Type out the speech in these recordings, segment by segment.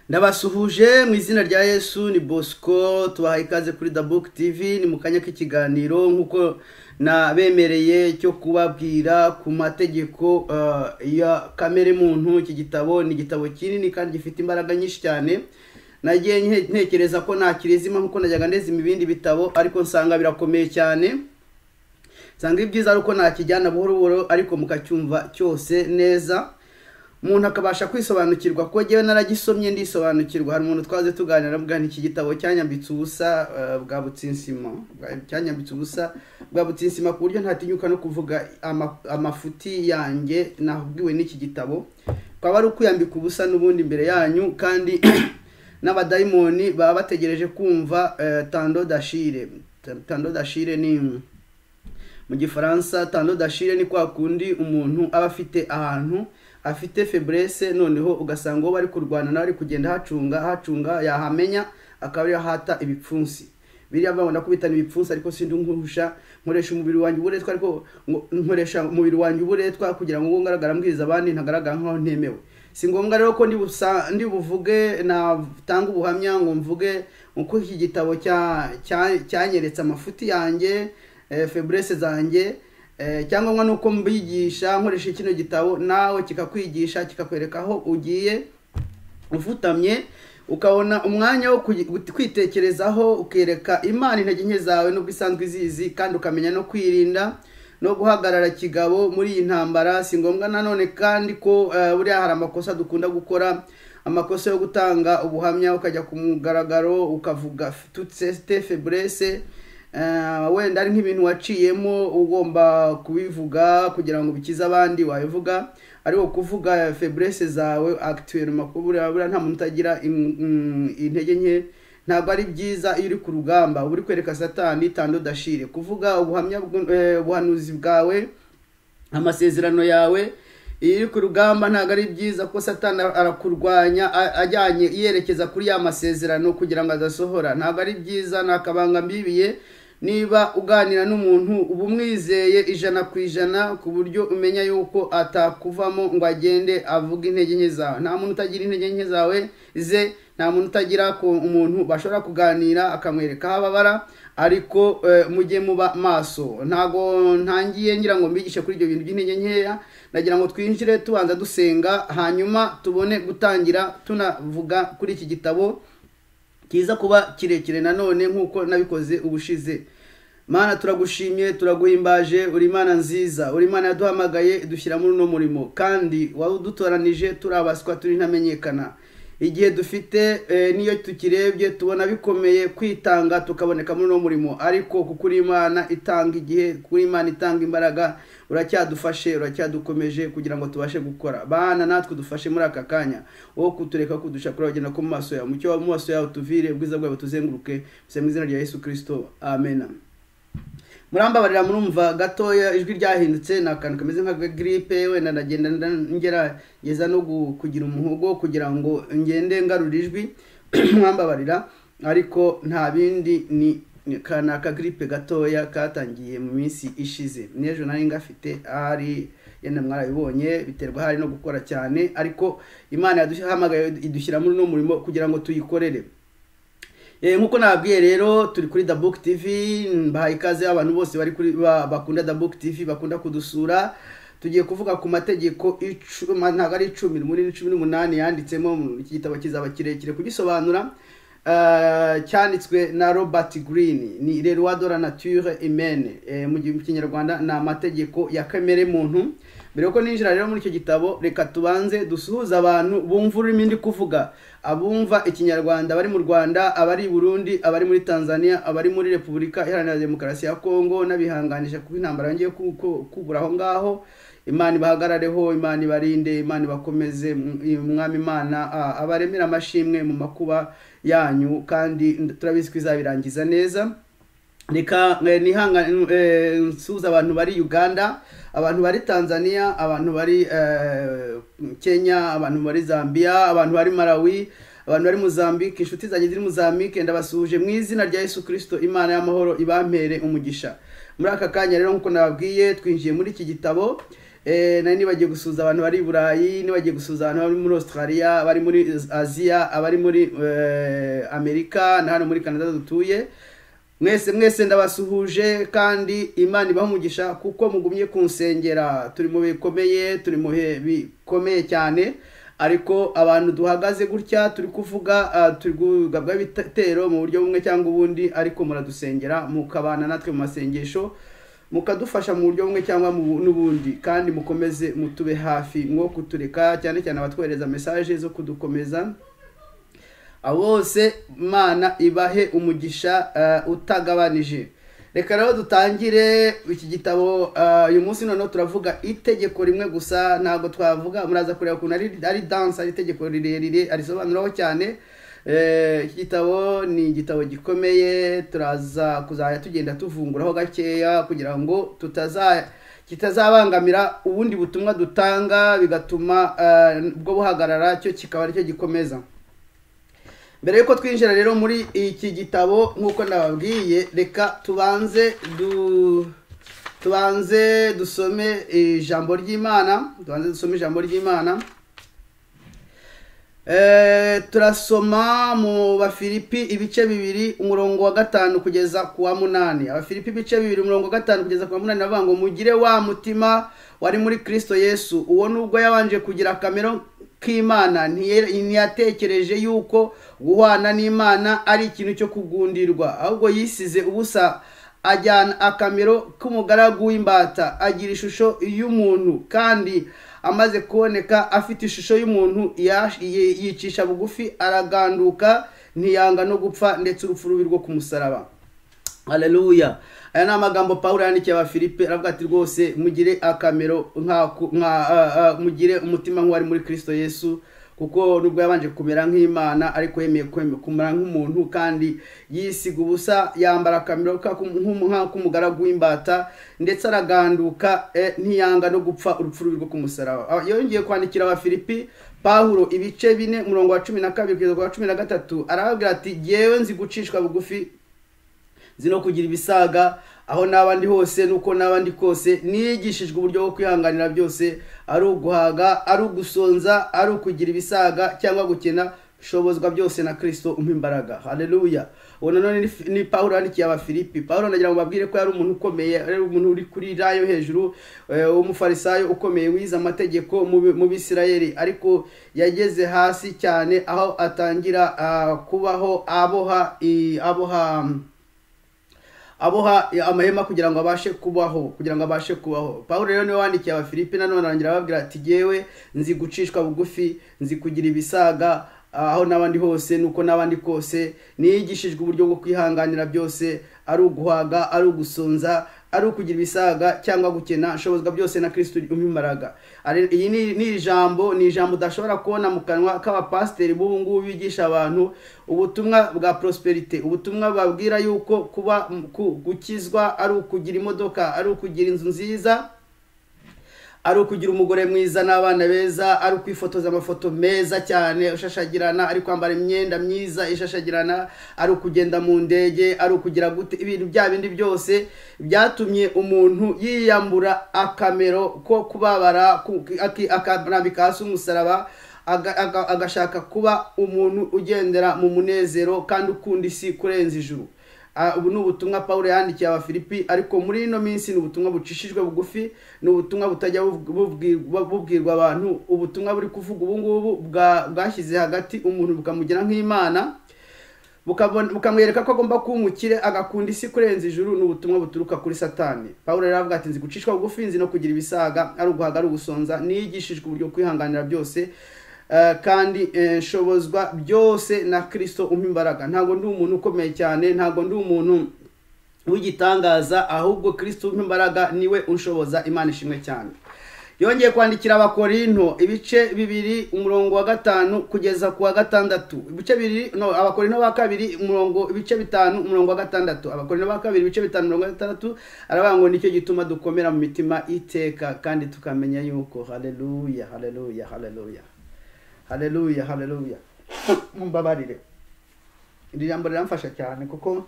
Ndabasuhuje mu izina rya Yesu, ni Bosco, tubahaye ikaze kuri The Book TV. Ni mu kanya k'ikiganiro nkuko nabemereye cyo kubabwira ku mategeko ya kamere muntu. Iki gitabo ni igitabo kinini kandi gifite imbaraga nyinshi cyane. Nagiye ntekereza ko nakirizima nkuko najyaga ndezima ibindi bitabo, ariko nsanga birakomeye cyane. Nsanga ibyiza ari uko nakijyana buhoro buhoro ariko mukacyumva cyose neza, umuntu akabasha kwisobanukirwa. Ko jewe naragisomye ndisobanukirwa. Hari umuntu twaze tuganira avuga iki gitabo cyanyambitse ubusa bwa butsinsima, cyanyambitse ubusa bwa butsinsima ku buryo ntatinyuka no kuvuga amafuti yanjye nahubwiwe n'iki gitabo. Kwaba ari ukuyambika ubusa n'ubundi imbere yanyu, kandi n'abadayimoni baba bategereje kumva tando d'Achille. Tando d'Achille ni mu gifaransa, tando d'Achille ni kwa kundi umuntu aba afite ahantu afite faiblesse, noneho ugasanga uwo bari kurwana nawe ari kugenda hacunga yahamenya akaba yahata ibipfunsi. Biriya babona kubitana ibipfunsi, ariko sindi nkuhusha, nkoresha umubiri wanjye uburetwa, ariko nkoresha umubiri wanjye uburetwa kugira ngo ngaragara mbwiriza abandi ntagaragara nkaho ntemewe. Si ngombwa rero ko ndi buvuge natanga ubuhamya ngo mvuge uko iki gitabo cyanyeretse amafuti yanjye, faiblesse zanjye, cyangwa nuko mbigisha nkoresha kino gitabo nawe kikakwigisha, kikakwereka aho ugiye ufutamye, ukabona umwanya wo kwitekerezaho, ukereka Imana intege nke zawe nubwo isanzwe izizi, kandi ukamenya no kwirinda no guhagarara kigabo muri iyi ntambara. Si ngombwa nanone kandi ko buriya hari amakosa dukunda gukora, amakosa yo gutanga ubuhamya ukajya ku mugaragaro ukavuga toute faiblesse, wenda ari nk'ibintu waciyemo ugomba kubivuga kugira ngo bikize abandi wabivuga, ariko kuvuga faiblesse zawe actuellement kubura nta muntu utagira intege nke, ntabwo ari byiza. Iyo uri ku rugamba uri kwereka Satani tando d'Achille, kuvuga ubuhanuzi bwawe, amasezerano yawe. Iyo uri ku rugamba ntabwo ari byiza, ko Satani arakurwanya ajyanye yerekeza kuri ya masezerano kugira ngo adasohora. Ntabwo ari byiza, nakabanga mbibiye. Niba uganira n'umuntu uba umwizeye 100% ku buryo umenya yuko atakuvamo ngo agende avuga intege nke zawe. Nta muntu utagira intege nke zawe ze, nta muntu utagira ko umuntu bashobora kuganira akamwereka aho ababara, ariko mujye muba maso. Ntago ntangiye ngira ngo mbigishe kuri ibyo bintu by'intege nkeya, nagira ngo twinjire tubanza dusenga, hanyuma tubone gutangira tunavuga kuri iki gitabo kiza kuba kirekire nanone nkuko nabikoze ubushize. Mana, turagushimye, turaguhimbaje, uri Imana nziza, uri Imana yaduhamagaye idushyira muri uno murimo, kandi wadutoranije turabaswa, turi ntamenyekana. Igihe dufite niyo tukirebye tubona bikomeye kwitanga tukaboneka muri uno murimo, ariko kuko uri Imana itanga igihe, kuri Imana itanga imbaraga, uracyadufashe, uracyadukomeje kugira ngo tubashe gukora. Bana, natwe dufashe muri aka kanya, wowe kutureka kudushakura wagenda ko mu maso yawe, mucyo mu maso yawe tuvire, ubwiza bwawe tuzenguruke, mu izina rya Yesu Kristo, amen. Murambabarira murumva gatoya ijwi ryahindutse, nakantu kameze nka grippe, wenda ndagenda ngerageza no kugira umuhogo kugira ngo ngende ngarura ijwi. Murambabarira, ariko nta bindi, ni kanaka grippe gatoya katangiye mu minsi ishize. N'ejo nari ngafite ari yenda mwarabibonye, biterwa hari no gukora cyane, ariko Imana yaduhamagaye idushyira muri no murimo kugira ngo tuyikorere. Nkuko nababwiye rero, turi kuri The Book TV. Mbahaye ikaze abantu bose bari kuri bakunda The Book TV, bakunda kudusura. Tugiye kuvuga ku mategeko 10, ntabwo ari 10, muri 18 yanditsemo. Iki gitabo kizaba kirekire kugisobanura. Cyanditswe na Robert Greene, ni Les Lois de la Nature Humaine. Mu Kinyarwanda ni amategeko ya kamere muntu. Mbere yuko ninjira rero muri icyo gitabo, reka tubanze dusuhuza abantu bumva ururimi ndi kuvuga, abumva Ikinyarwanda bari mu Rwanda, abari i Burundi, abari muri Tanzania, abari muri Repubulika Iharanira Demokarasi ya Kongo, n'abihanganisha kuko intambara ngiye kubura aho ngaho. Imana ibahagarareho, Imana ibarinde, Imana bakomeze, umwami Imana abaremera amashimwe mu makuba yanyu, kandi turabizi ko izabirangiza neza. Reka nsuhuza abantu bari Uganda, abantu bari Tanzania, abantu bari Kenya, abantu bari Zambia, abantu bari Malawi, abantu bari Mozambique. Inshuti zanjye ziri Mozambique ndabasuhuje mu izina rya Yesu Kristo. Imana y'amahoro ibampere umugisha. Muri aka kanya rero nkuko nababwiye, twinjiye muri iki gitabo. nari nibagiye gusuhuza abantu bari i Burayi, nibagiye gusuhuza abantu bari muri Australia, abari muri Asia, abari muri Amerika na hano muri Canada dutuye. Mwese ndabasuhuje kandi Imana ibaha umugisha kuko mugumye kunsengera. Turi mu bikomeye, turi mu bikomeye cyane, ariko abantu duhagaze gutya turi kuvuga turi kugabwa ibitero mu buryo bumwe cyangwa ubundi, ariko muradusengera mukabana natwe mu masengesho, mukadufasha mu buryo bumwe cyangwa n'ubundi, kandi mukomeze mutube hafi mwo kutureka, cyane cyane abatwohereza message zo kudukomeza. Abose Imana ibahe umugisha utagabanije. Reka rero dutangire iki gitabo. Uyu munsi noneho turavuga itegeko rimwe gusa, ntago twavuga, muraza kureba ukuntu ari dance, ari itegeko rirerire arisobanuraho cyane. Iki gitabo ni igitabo gikomeye, turaza kuzajya tugenda tuvunguraho gakeya kugira ngo kitazabangamira ubundi butumwa dutanga, bigatuma bwo buhagarara, cyo kikaba aricyo gikomeza. Mbere yuko twinjira rero muri iki gitabo nkuko nababwiye, reka tubanze dusome ijambo ry'Imana. Turasoma mu Bafilipi ibice 2 umurongo wa 5 kugeza ku wa 8. Abafilipi ibice 2 umurongo wa 5 kugeza ku wa 8 navuga ngo mugire wa mutima wari muri Kristo Yesu, uwo nubwo yabanje kugira kamero k'Imana ntiyatekereje yuko guhwana n'Imana ari ikintu cyo kugundirwa, ahubwo yisize ubusa, ajyana akamero k'umugaragu w'imbata, agira ishusho y'umuntu, kandi amaze kuboneka afite ishusho y'umuntu yicisha bugufi, araganduka, ntiyanga no gupfa, ndetse urupfu rubi rwo ku musaraba. Haleluya. Aya ni amagambo Pawulo yandikiye Abafilipi, aravuga ati rwose mugire akamero mugire umutima nk'uwari muri Kristo Yesu, kuko nubwo yabanje kumera nk'Imana ariko yemeye kumera nk'umuntu, kandi yisiga ubusa, yambara akamero k'umugaragu w'imbata, ndetse araganduka, ntiyanga no gupfa, urupfu rubi rwo ku musaraba. Yongeye kwandikira Abafilipi Pawulo ibice 4 umurongo wa 12 kugeza ku wa 13, arababwira ati jyewe nzi gucishwa bugufi, zino kugira ibisaga, aho nabandi hose nuko nabandi kose, nigishijwe uburyo bwo kwihanganira byose, ari uguhaga, ari ugusonza, ari ukugira ibisaga cyangwa gukena, shobozwa byose na Kristo umpa imbaraga. Haleluya. Uwo none ni Pawulo yandikiye Abafilipi. Pawulo nagira ngo babwire ko yari umuntu ukomeye, ari umuntu uri kuri rayo hejuru, umufarisayo ukomeye wize amategeko mu Bisirayeli, ariko yageze hasi cyane aho atangira kubaho aboha amahema kugira ngo abashe kubaho, Pawulo rero niwe wandikiye Abafilipi, nanone arangira ababwira ati jyewe nzi gucishwa bugufi, nzi kugira ibisaga, aho nabandi hose nuko nabandi kose, nigishijwe uburyo bwo kwihanganira byose, ari uguhaga, ari ugusonza, ari ukugira ibisaga cyangwa gukena, shobozwa byose na Kristo umpa imbaraga. Iyi ni ijambo udashobora kubona mu kanwa k'abapasiteri b'ubu ngubu bigisha abantu ubutumwa bwa prosperity, ubutumwa babwira yuko kuba gukizwa ari ukugira imodoka, ari ukugira inzu nziza, ari ukugira umugore mwiza n'abana beza, ari ukwifotoza amafoto meza cyane ushashagirana, ari kwambara imyenda myiza ishashagirana, ari ukugenda mu ndege, ari ukugira gute, ibintu bya bindi byose byatumye umuntu yiyambura akamero ko kubabara, akanambika hasi umusaraba, agashaka kuba umuntu ugendera mu munezero kandi ukunda isi kurenza ijuru. Ubu ni ubutumwa Pawulo yandikiye Abafilipi, ariko muri ino minsi ni ubutumwa bucishijwe bugufi, ni ubutumwa butajya bubwirwa abantu, ubutumwa buri kuvuga ubu ngubu bwashyize hagati umuntu bukamugira nk'Imana, bukamwereka ko agomba kuba umukire, agakunda isi kurenza ijuru. Ni ubutumwa buturuka kuri Satani. Pawulo rero avuga ati nzi gucishwa bugufi, nzi no kugira ibisaga, ari uguhaga, ari ugusonza, nigishijwe uburyo kwihanganira byose, kandi shobozwa byose na Kristo umpa imbaraga. Ntago ndi umuntu ukomeye cyane, ntago ndi umuntu w'igitangaza, ahubwo Kristo umpa imbaraga niwe unshoboza. Imana ishimwe cyane. Yongeye kwandikira Abakorinto ibice 2 umurongo wa 5 kugeza ku wa 6. Ibice 2 Abakorinto ba 2 umurongo ibice 5 umurongo wa 6. Abakorinto ba 2 ibice 5 umurongo wa 6 aravuga ngo nicyo gituma dukomera mu mitima iteka, kandi tukamenya yuko haleluya. Mumbabarire. Iri jambo riramfasha cyane kuko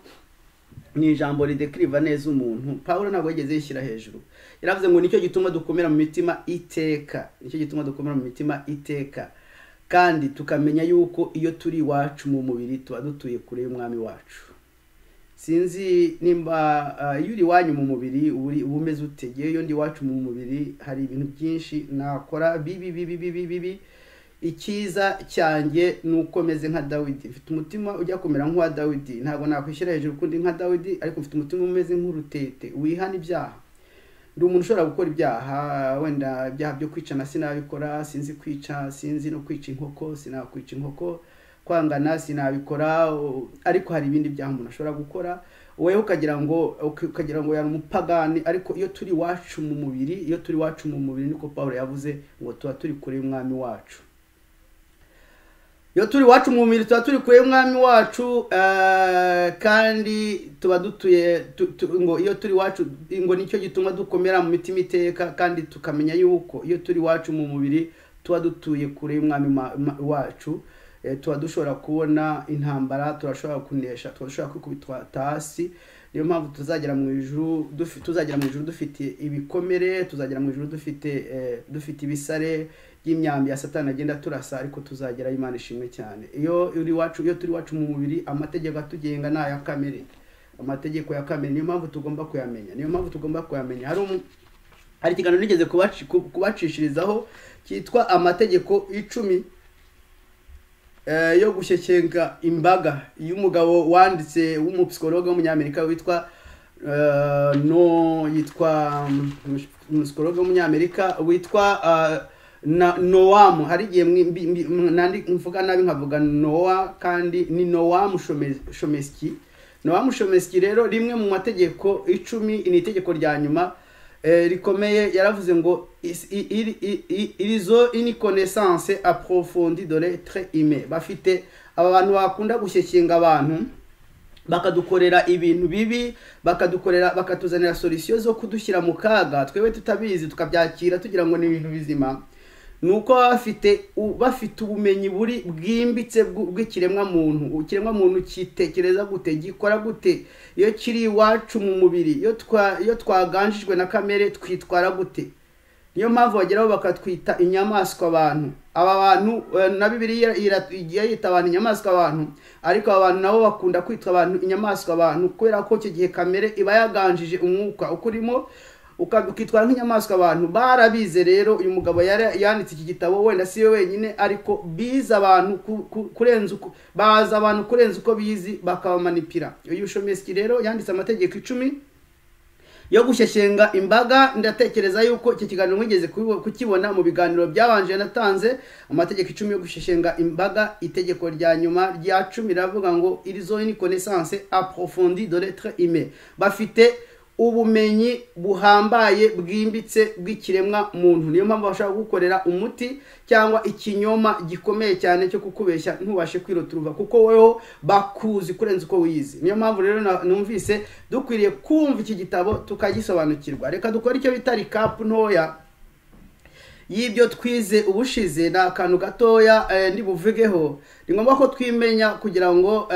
ni ijambo ridekiriva neza umuntu. Pawulo ntabwo yigeze yishyira hejuru, yaravuze ngo nicyo gituma dukomera mu mitima iteka, nicyo gituma dukomera mu mitima iteka, kandi tukamenya yuko iyo turi iwacu mu mubiri tuba dutuye kure y'umwami wacu. Sinzi nimba iyo uri iwanyu mu mubiri umeze utegeye. Iyo ndi iwacu mu mubiri hari ibintu byinshi nakora bibi. Icyiza cyanjye nuko meze nka Dawidi, mfite umutima ujya kumera nk'uwa Dawidi. Ntabwo nakwishyira hejuru kundi nka Dawidi, ariko mfite umutima umeze nk'urutete wihana ibyaha. Ndi umuntu ushobora gukora ibyaha, wenda ibyaha byo kwicana sinabikora, sinzi kwica, sinzi no kwica inkoko, sinakwica inkoko, kwangana sinabikora, ariko hari ibindi byaha umuntu ashobora gukora. Wewe ukagira ngo yari umupagani, ariko iyo turi iwacu mu mubiri, niko Pawulo yavuze ngo tuba turi kure y'umwami wacu. Iyo turi iwacu mu mubiri tuba turi kure y'umwami wacu, kandi tuba dutuye ngo iyo turi iwacu ngo nicyo gituma dukomera mu mitima iteka, kandi tukamenya yuko iyo turi iwacu mu mubiri tuba dutuye kure y'umwami wacu. Tuba dushobora kubona intambara, turashobora kunesha, turashobora kwikubitwa hasi. Niyo mpamvu tuzagera mu ijuru dufite ibikomere, tuzagera mu ijuru dufite ibisare by'imyambi ya Satani agenda turasa, ariko tuzagera Imana ishimwe cyane. Iyo turi iwacu mu mubiri, amategeko atugenga ni aya kamere, amategeko ya kamere. Niyo mpamvu tugomba kuyamenya. Hari ikiganiro nigeze kubacishirizaho cyitwa amategeko 10 yo gushekenga imbaga, y'umugabo wanditse w'umupsikologe w'umunyamerika witwa umusipsikologe w'umunyamerika witwa Noam. Hari igihe mvuga nabi nkavuga Noah, kandi ni Noam Chomsky. Noam Chomsky rero rimwe mu mategeko 10 ni itegeko rya nyuma rikomeye. Yaravuze ngo ils ont une connaissance approfondie de l'être humain. Bafite abantu bakunda gushekenga abantu, bakadukorera ibintu bibi, bakatuzanira solution zo kudushyira mu kaga twebwe tutabizi, tukabyakira tugira ngo ni ibintu bizima. Nuko bafite ubumenyi bwimbitse bw'ikiremwa muntu. Ikiremwa muntu kitekereza gute, gikora gute, iyo kiri iwacu mu mubiri, iyo twaganjijwe na kamere twitwara gute. Niyo mpamvu bageraho bakatwita inyamaswa abantu. Aba bantu na Bibiliya yita abantu inyamaswa abantu, ariko abantu nabo bakunda kwitwa abantu inyamaswa abantu, kubera ko icyo gihe kamere iba yaganjije umwuka ukurimo, ukitwara nk'inyamaswa abantu. Barabize rero uyu mugabo yanditse iki gitabo, wenda si we wenyine, ariko biza abantu baza abantu kurenza uko bizi, bakabamanipira. Uyu Chomsky rero yanditse amategeko 10 yo gushyeshyenga imbaga. Ndatekereza yuko iki kiganiro mwigeze kukibona mu biganiro byabanje natanze. Amategeko 10 yo gushyeshyenga imbaga, itegeko rya nyuma rya 10 riravuga ngo ils ont une connaissance approfondie de l'être humain. Bafite ubumenyi buhambaye bwimbitse bw'ikiremwa muntu. Niyo mpamvu bashaka gukorera umuti cyangwa ikinyoma gikomeye cyane cyo kukubeshya ntubashe kwiroturuva, kuko weho bakuzi kurenza uko wizi. Niyo mpamvu rero numvise dukwiriye kumva iki gitabo tukagisobanukirwa. Reka dukora icyo bita recap ntoya y'ibyo twize ubushize. Na akantu gatoya ndibuvugeho. Ni ngombwa ko twimenya kugira ngo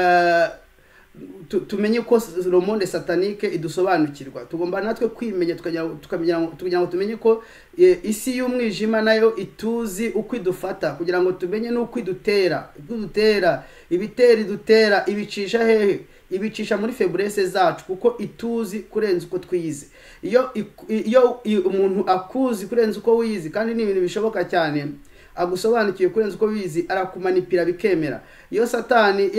tumenye ko le monde satanique idusobanukirwa. Tugomba natwe kwimenya tukagira ngo tumenye ko isi y'umwijima nayo ituzi uko idufata, kugira ngo tumenye n'uko idutera. Ibiteri dutera ibicisha hehe? Ibicisha muri faiblesse zacu, kuko ituzi kurenza uko twize. Iyo umuntu akuzi kurenza uko wizi, kandi ni ibintu bishoboka cyane, agusobanukiye kurenza uko bizi, arakumanipira bikemera. Iyo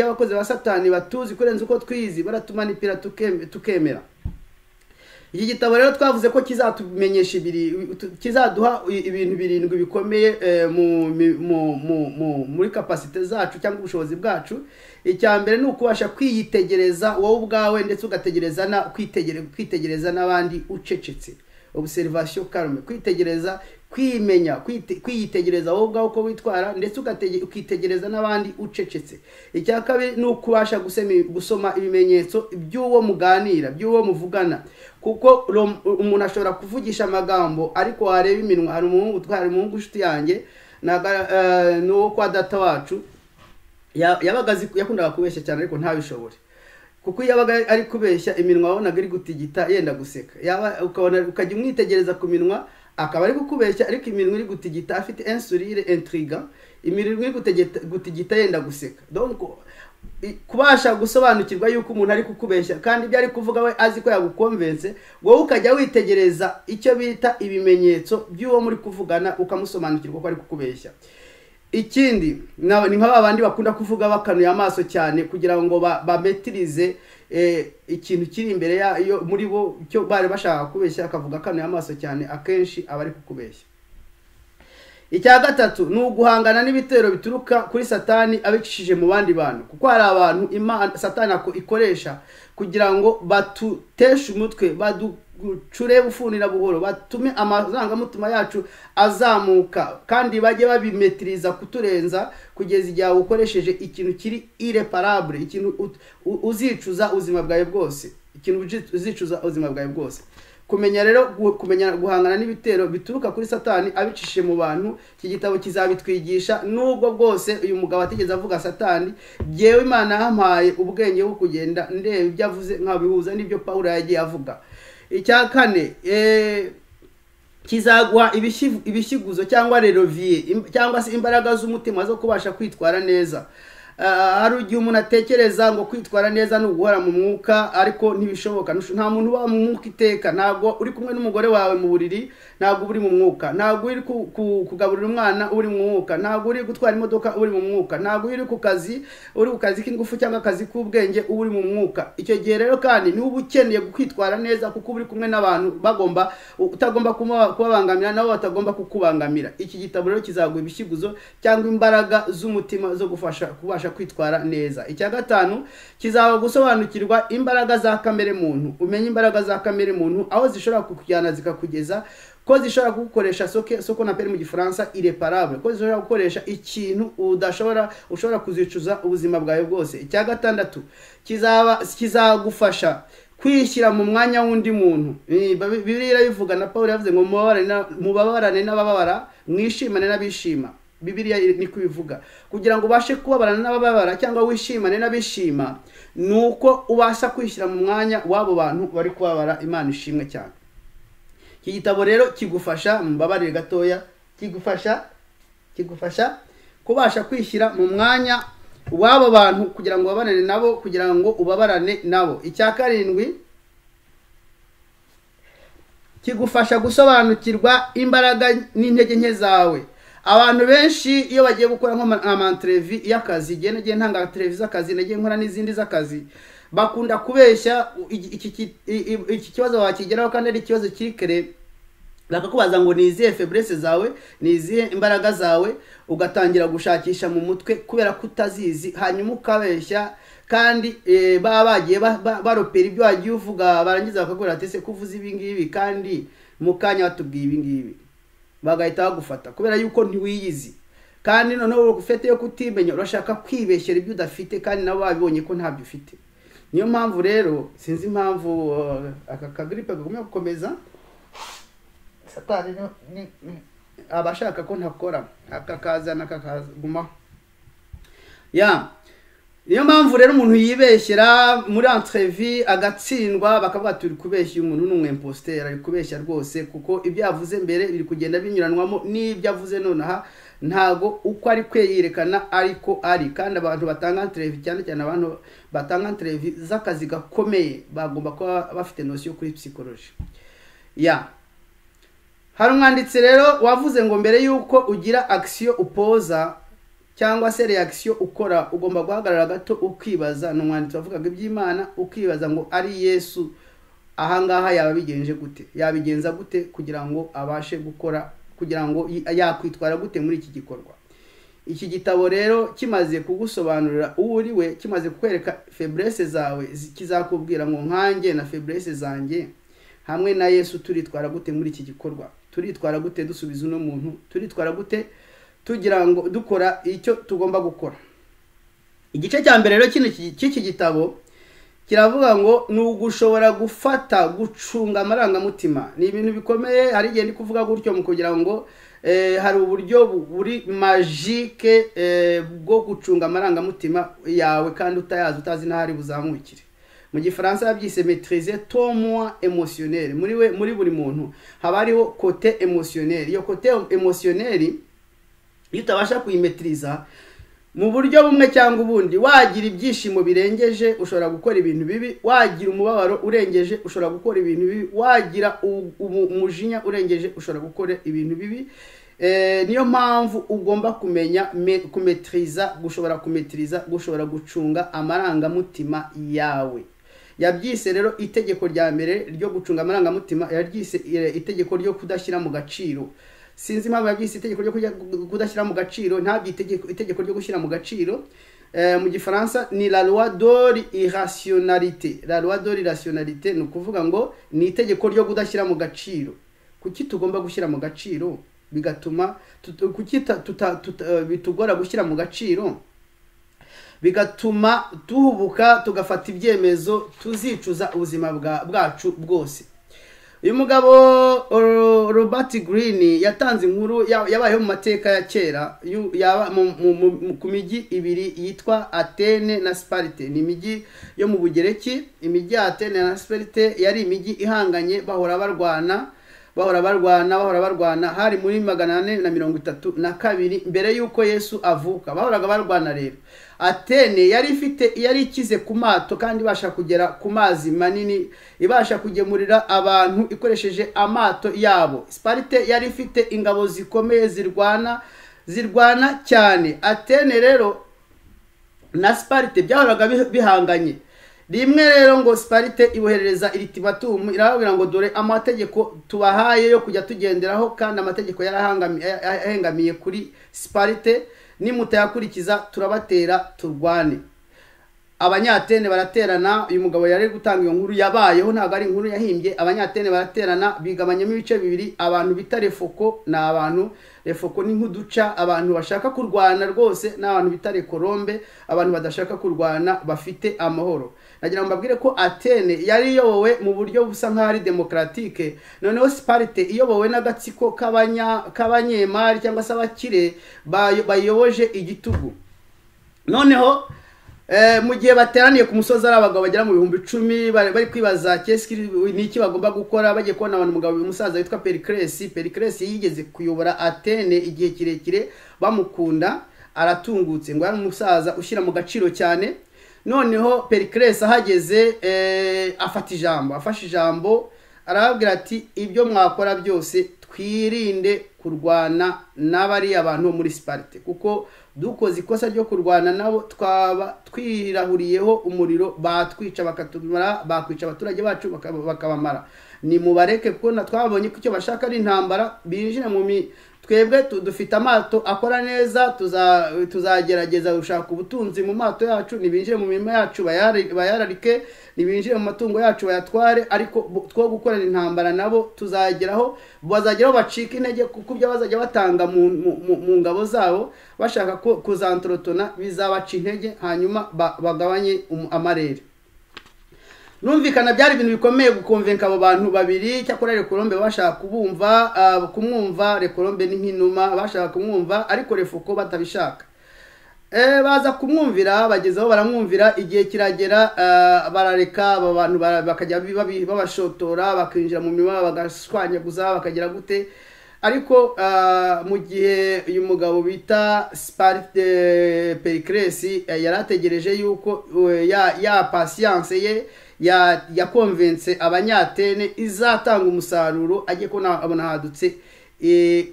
abakozi ba Satani batuzi kurenza uko twizi, baratumanipira tukemera. Iki gitabo rero twavuze ko kizatumenyesha kizaduha ibintu 7 bikomeye muri capacité zacu cyangwa ubushobozi bwacu. Icya mbere ni ukubasha kwiyitegereza wowe ubwawe, ndetse ugategereza kwitegereza n'abandi ucecetse. Observation calme, kwitegereza, kwimenya, kwiyitegereza wowe ubwawe uko witwara, ndetse ukitegereza n'abandi ucecetse. Icya kabiri ni ukubasha gusoma ibimenyetso by'uwo muganira, by'uwo muvugana, kuko umuntu ashobora kuvugisha amagambo ariko wareba iminwa. Hari umuhungu inshuti yanjye n'uwo kwa data wacu yakundaga kubeshya cyane, ariko ntabishobore. kuko yabaga ari kubeshya iminwa wabonaga iri gutigita yenda guseka, yaba ukabona ukajya umwitegereza ku minwa akaba ari kukubeshya ariko iminwa iri gutigita afite insurire intriga, iminwa iri gutigita yenda guseka. Donc kubasha gusobanukirwa yuko umuntu ari kukubeshya kandi ibyo ari kuvuga we azi ko yagukonvense, wowe ukajya witegereza icyo bita ibimenyetso by'uwo muri kuvugana ukamusobanukirwa ko ari kukubeshya. Ikindi ni nk'abandi bakunda kuvuga bakanuye amaso cyane kugira ngo bametirize ikintu kiri imbere yayo muri bo cyo bari bashaka kubeshya, akavuga kanuye amaso cyane, akenshi aba ari kukubeshya. Icya gatatu ni uguhangana n'ibitero bituruka kuri Satani abicishije mu bandi bantu, kuko hari abantu Satani ikoresha kugira ngo batuteshe umutwe, baducure bufunira buhoro, batume amarangamutima yacu azamuka kandi bajye babimetiriza kuturenza kugeza igihe ukoresheje ikintu kiri irreparable, ikintu uzicuza ubuzima bwawe bwose, ikintu uzicuza ubuzima bwawe bwose. Kumenya rero guhangana n'ibitero bituruka kuri Satani abicishije mu bantu, iki gitabo kizabitwigisha. Nubwo bwose uyu mugabo atigeze avuga Satani, jewe Imana yampaye ubwenge bwo kugenda ndeba ibyo avuze nkabihuza n'ibyo Paulo yagiye avuga. Icya kane kizagwa ibishiguzo cyangwa levier cyangwa se imbaraga z'umutima zo kubasha kwitwara neza. Hari igihe umuntu atekereza ngo kwitwara neza no guhora mu mwuka, ariko ntibishoboka. Nta muntu uba mu mwuka iteka. Ntabwo uri kumwe n'umugore wawe mu buriri ntabwo uri mu mwuka, ntabwo uri kugaburira umwana uri mu mwuka, ntabwo uri gutwara imodoka uri mu mwuka, ntabwo uri ku kazi k'ingufu cyangwa akazi k'ubwenge uri mu mwuka. Icyo gihe rero kandi niba ukeneye kwitwara neza kuko uri kumwe n'abantu utagomba kubabangamira nabo batagomba kukubangamira. Iki gitabo rero kizagwa ibishiguzo cyangwa imbaraga z'umutima zo kubasha kwitwara neza. Icya gatanu kizaba gusobanukirwa imbaraga za kamere muntu. Umenye imbaraga za kamere muntu aho zishobora kukujyana zikakugeza, ko zishobora kugukoresha soko na peri mu Gifaransa irreparable, ko zishobora gukoresha ikintu ushobora kuzicuza ubuzima bwawe bwose. Icya gatandatu kizagufasha kwishyira mu mwanya w'undi muntu. Bibiliya bivuga na Paulo yavuze ngo mubabarane n'abababara, mwishimane n'abishima. Bibiliya ni kubivuga kugira ngo ubashe kubabarana n'abababara cyangwa wishimane n'abishima, nuko ubasha kwishyira mu mwanya w'abo bantu bari kubabara. Imana ishimwe cyane. Iki gitabo rero kigufasha, mbabarire gatoya, kigufasha kubasha kwishyira mu mwanya w'abo bantu kugira ngo ubabarane nabo, kugira ngo ubabarane nabo. Icya karindwi kigufasha gusobanukirwa imbaraga n'intege nke zawe. Abantu benshi iyo bagiye gukora nk'amanterevi y'akazi, nagiye ntanga televi z'akazi, nagiye nkora n'izindi z'akazi, bakunda kubeshya. Iki kibazo wakigeraho kandi ari ikibazo kirikere, bakakubaza ngo ni izihe faiblesse zawe, ni izihe imbaraga zawe, ugatangira gushakisha mu mutwe kubera kutazizi, hanyuma ukabeshya kandi baba bagiye baropera ibyo wagiye uvuga, barangiza bakagura ati se kuvuza ibi ngibi kandi mu kanya batubwiye ibi ngibi, bagahita bagufata kubera yuko ntiwiyizi. Kandi noneho ufite yo kutimenya, urashaka kwibeshyera ibyo udafite kandi nabo babibonye ko ntabyo ufite. Niyo mpamvu rero sinzi impamvu aka kagripe gagumye gukomeza. Satani abashaka ko ntakora akakazana akakagumaho. Niyo mpamvu rero umuntu yibeshyera muri entrevue agatsindwa, bakavuga turi kubeshya umuntu n'umwe imposteur, ari kubeshya rwose kuko ibyo yavuze mbere biri kugenda binyuranwamo n'ibyo yavuze nonaha. Ntago uko ari kweyerekana ariko ari. Kandi abantu batanga entrevue, cyane cyane abantu batanga entrevue z'akazi gakomeye, bagomba kuba bafite notion kuri psychology. Hari umwanditsi rero wavuze ngo mbere yuko ugira action upoza cyangwa se reaction ukora, ugomba guhagarara gato ukibaza. Ni umwanditsi wavugaga iby'Imana, ukibaza ngo ari Yesu ahangaha yabigenza gute kugira ngo abashe gukora, kugira ngo yakwitwara gute muri iki gikorwa. Iki gitabo rero kimaze kugusobanurira uwo uri we, kimaze kukwereka faiblesse zawe, kizakubwira ngo nkanjye na faiblesse zanjye hamwe na Yesu turitwara gute muri iki gikorwa, turitwara gute dusubiza uno muntu, turitwara gute tugira ngo dukora icyo tugomba gukora. Igice cya mbere rero cy'iki gitabo kiravuga ngo ni ugushobora gucunga amarangamutima. Ni ibintu bikomeye, hari igihe ndi kuvuga gutyo mu kugira ngo hari uburyo buri magique bwo gucunga amarangamutima yawe kandi utazi n'ahari buzamukire. mu gifaransa yabyise maîtriser ton moi émotionnel. Muri buri muntu haba hariho côté émotionnel. Iyo côté émotionnel iyo utabasha kuyimetriza mu buryo bumwe cyangwa ubundi, wagira ibyishimo birengeje ushobora gukora ibintu bibi, wagira umubabaro urengeje ushobora gukora ibintu bibi, wagira umujinya urengeje ushobora gukora ibintu bibi. Niyo mpamvu ugomba kumenya kumetriza, gushobora gucunga amarangamutima yawe. Yabyise rero itegeko rya mbere ryo gucunga amarangamutima, yaryise itegeko ryo kudashyira mu gaciro. Sinzi impamvu yabyise itegeko ryo kudashyira mu gaciro, ntabyite itegeko ryo gushyira mu gaciro. Mu gifaransa ni la loi de l'irrationalité. La loi de l'irrationalité ni ukuvuga ngo ni itegeko ryo kudashyira mu gaciro. Kuki tugomba gushyira mu gaciro? Bigatuma kuki bitugora gushyira mu gaciro, bigatuma tuhubuka tugafata ibyemezo tuzicuza ubuzima bwacu bwose. Uyu mugabo Robert Greene yatanze inkuru yabayeho mu mateka ya kera ku migi ibiri yitwa Athene na Sparte. Ni imigi yo mu Bugereki. Imigi ya Athene na Sparte yari imigi ihanganye, bahora barwana hari muri 432 mbere yuko Yesu avuka. Bahoraga barwana rero. Athene yari ikize ku mato kandi ibasha kugera ku mazi manini, ibasha kugemurira abantu ikoresheje amato yabo. Sparte yari ifite ingabo zikomeye zirwana cyane. Athene rero na Sparte byahoraga bihanganye. Rimwe rero ngo Sparte iboherereza ultimatum, irababwira ngo dore amategeko tubahaye yo kujya tugenderaho, kandi amategeko yarahengamiye kuri Sparte, nimutayakurikiza turabatera turwane. Abanyatene baraterana. Uyu mugabo yari gutanga iyo nkuru yabayeho, ntabwo ari inkuru yahimbye. Abanyatene baraterana bigabanyamo ibice bibiri. Abantu bita Refoko na abantu Refoko ni nk'uduca, abantu bashaka kurwana rwose, n'abantu bita Rekorombe, abantu badashaka kurwana bafite amahoro. Nagira ngo mbabwire ko Athene yari iyobowe mu buryo busa nk'aho ari demokratike, noneho Sparte iyobowe n'agatsiko k'abanyemari cyangwa se abakire bayoboje igitugu. Noneho mu gihe bateraniye ku musozi ari abagabo bagera mu 10,000 bari kwibaza niki bagomba gukora. Bagiye kubona abantu umugabo umusaza witwa Pericles yigeze kuyobora Athene igihe kirekire, bamukunda, aratungutse, ngo ari umusaza ushyira mu gaciro cyane. Noneho Pericles ahageze afashe ijambo arababwira ati ibyo mwakora byose twirinde kurwana n'abari abantu muri Sparte, kuko dukoze ikosa ryo kurwana nabo twaba twirahuriyeho umuriro, batwica bakatumara, bakwica abaturage bacu bakabamara. Ni mubareke kuko twabonye ko icyo bashaka ari intambara, binjire mu twebwe dufite amato akora neza, tuzagerageza gushaka ubutunzi mu mato yacu, nibinjire mu mirimo yacu bayararike, nibinjire mu matungo yacu bayatware, ariko two gukorana intambara nabo bazageraho bacika intege, kuko ibyo bazajya batanga mu ngabo zabo bashaka kuzantorotona bizabaca intege, hanyuma bagabanye amarere. Numvikana byari ibintu bikomeye gukonvenka abo bantu babiri. Cyakora Rekorombe bashaka kumwumva, Rekorombe ni nk'inuma, bashaka kumwumva, ariko Refoko batabishaka. Baza kumwumvira, bagezeho baramwumvira, igihe kiragera barareka aba bantu bakajya babashotora, bakinjira mu mirimo bagashwanyaguza, bakagera gute. Ariko mu gihe uyu mugabo bita Sparte Pericles yarategereje yuko ya patience ye yakonvense Abanyatene izatanga umusaruro, ajye ko abona hadutse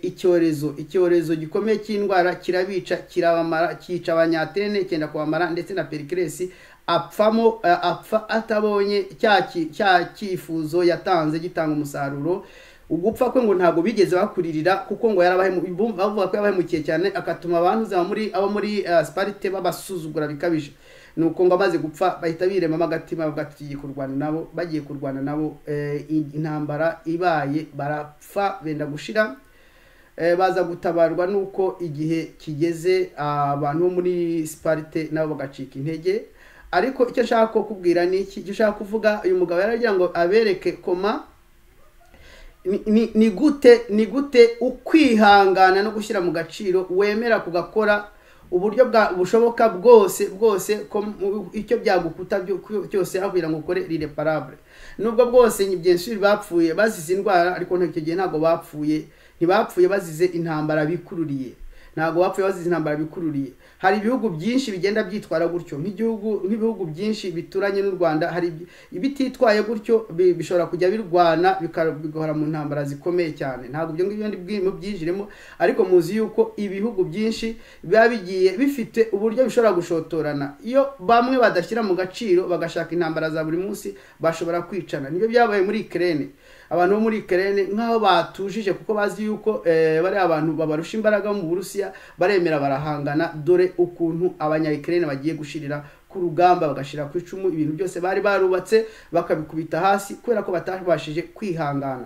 icyorezo gikomeye cy'indwara, kirabica, kirabamara, cyica Abanyatene, cyenda kubamara, ndetse na Pericles apfa atabonye cya cyifuzo yatanze gitanga umusaruro. Ugupfa kwe ngo ntago bigeze bakuririra, kuko ngo bavuga ko yabahemukiye cyane, akatuma abantu abo muri Sparte babasuzugura bikabije. Nuko ngo amaze gupfa bahita birema agatima batugiye kurwana nabo. Bagiye kurwana nabo, intambara ibaye, barapfa benda gushira. Baza gutabarwa nuko igihe kigeze abantu bo muri Sparte nabo bagacika intege. Ariko icyo nshaka kubwira ni iki, icyo nshaka kuvuga, uyu mugabo yaragira ngo abereke koma ni gute ukwihangana no gushyira mu gaciro, wemera kugakora uburyo bushoboka bwose icyo byagukuta cyose aho ngo ukore irreparable. Nubwo bwose bien sûr bapfuye bazize indwara, ariko icyo gihe ntago ntibapfuye bazize intambara bikururiye, ntago bapfuye bazize intambara bikururiye. Hari ibihugu byinshi bigenda byitwara gutyo, nk'ibihugu byinshi bituranye n'u Rwanda, hari ibititwaye gutyo bishobora kujya birwana bigahora mu ntambara zikomeye cyane. Ntago ibyo ngibyo ndi byinjiremo, ariko muzi yuko ibihugu byinshi biba bigiye bifite uburyo bishobora gushotorana. Iyo bamwe badashyira mu gaciro bagashaka intambara za buri munsi, bashobora kwicana. Nibyo byabaye muri Ukraine. Abantu bo muri Ukraine nkaho batujije, kuko bazi yuko bari abantu babarusha imbaraga mu Burusiya, baremera barahangana. Dore ukuntu abanya Ukraine bagiye gushirira ku rugamba, bagashira ku icumu ibintu byose bari barubatse, bakabikubita hasi kubera ko batabashije kwihangana.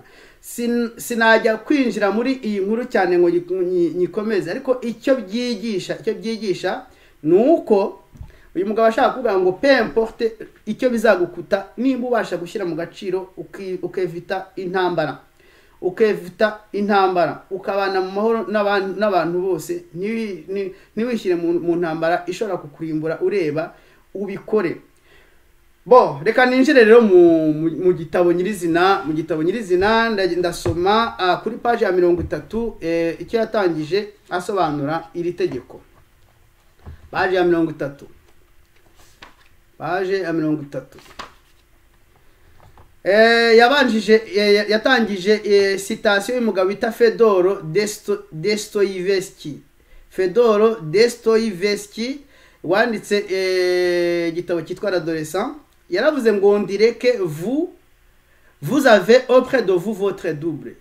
Sinajya kwinjira muri iyi nkuru cyane ngo nyikomeze, ariko icyo byigisha nuko uyu mugabo ashaka kuvuga ngo peu importe icyo bizagukuta, nimba ubasha gushyira mu gaciro ukevita intambara, ukabana mu mahoro n'abantu bose, ntiwishyire mu ntambara ishobora kukurimbura, ureba ubikore. Bo reka ninjire rero mu gitabo nyirizina ndasoma kuri page ya 30 icyo yatangije asobanura iri tegeko. Page ya 30 yatangije citation y'umugabo bita Fedor Dostoyevsky wanditse igitabo cyitwa L'Adolescent. Yaravuze ngo on dirait que vous avez auprès de vous votre double.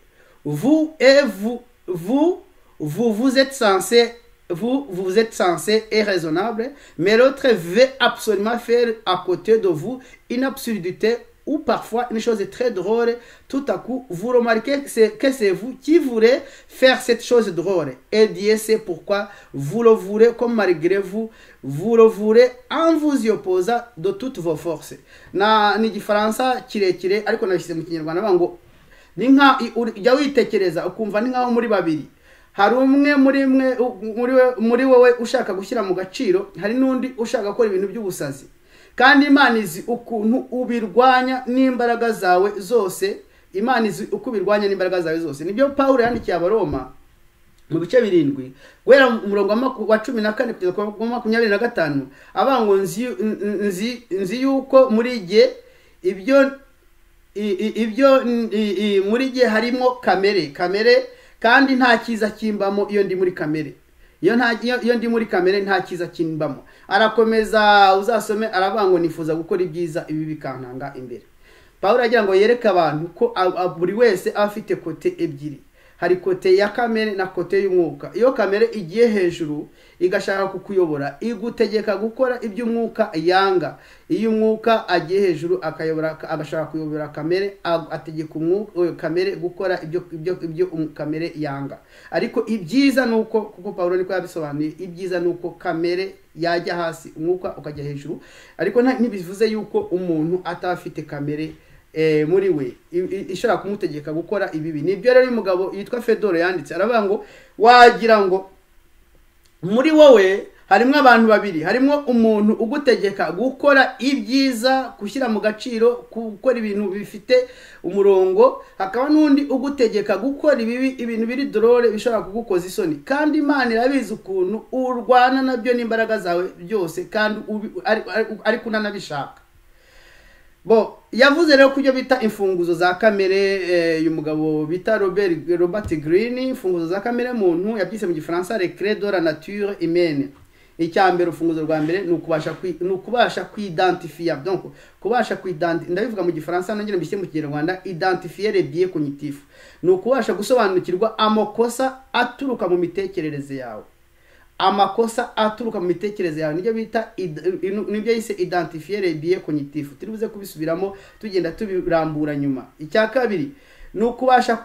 Vous êtes censé vous êtes censé et raisonnable, mais l'autre veut absolument faire à côté de vous une absurdité ou parfois une chose très drôle. Tout à coup, vous remarquez que c'est vous qui voulez faire cette chose drôle. Et Dieu sait pourquoi vous le voulez, comme malgré vous le voulez en vous y opposant de toutes vos forces. Ni Gifaransa kirekire, ariko nashyize mu Kinyarwanda bango ni nka ujya witekereza ukumva ni nkaho muri babiri. Hari umwe muri wowe ushaka gushyira mu gaciro, hari n'undi ushaka gukora ibintu by'ubusazi. Kandi Imana izi ukuntu ubirwanya n'imbaraga zawe zose. Nibyo Paulo yandikiye Abaroma mu bice 7 guhera mu murongo wa 14 kugeza ku 25 abango nzi yuko muri gihe ibyo muri gihe harimo kamere, kandi nta kiza kimbamo iyo ndi muri kamere. Iyo ndi muri kamere nta kiza kimbamo. Arakomeza uzasome aravango nifuza gukora ibyiza, ibi bikantanga imbere. Paulo agira ngo yereka abantu ko buri wese afite kote ebyiri. Hari kote ya kamere na kote y'umwuka. Iyo kamere igiye hejuru igashaka kukuyobora, igutegeka gukora iby'umwuka yanga. Iyo umwuka agiye hejuru agashaka kuyobora kamere, ategeka kamere gukora ibyo kamere yanga. Ariko ibyiza nuko, kuko Paulo niko yabisobanuye, ibyiza nuko kamere yajya hasi, umwuka ukajya hejuru. Ariko ntibivuze yuko umuntu atafite kamere muri we ishobora kumutegeka gukora ibibi. Nibyo rero uyu mugabo yitwa Fedor yanditse, aravuga ngo wagira ngo muri wowe harimo abantu babiri. Harimo umuntu ugutegeka gukora ibyiza, gushyira mu gaciro, gukora ibintu bifite umurongo. Hakaba n'undi ugutegeka gukora ibibi, ibintu biri drôle bishobora kugukoza isoni. Kandi Imana irabizi ukuntu urwana nabyo n'imbaraga zawe byose, kandi ariko unanabishaka. Bo yavuze rero kujyo bita imfunguzo za kamere. Uyu mugabo bita Robert Greene, imfunguzo za kamere muntu yabyise mu Gifaransa les clés de la nature humaine. Icyambere ufunguzo rwa mbere nukubasha kwidentifia. Donc kubasha kwidentifia, ndabivuga mu Gifaransa nangire mbishye mu Kinyarwanda, identifier les biais cognitifs. Nukubasha gusobanukirwa amakosa aturuka mu mitekerereze yawe. Amakosa aturuka mu mitekerereze yawe nibyo bita nibyo yise identifier les biais cognitifs. Turibuze kubisubiramo tugenda tubirambura nyuma. Icya kabiri nukubasha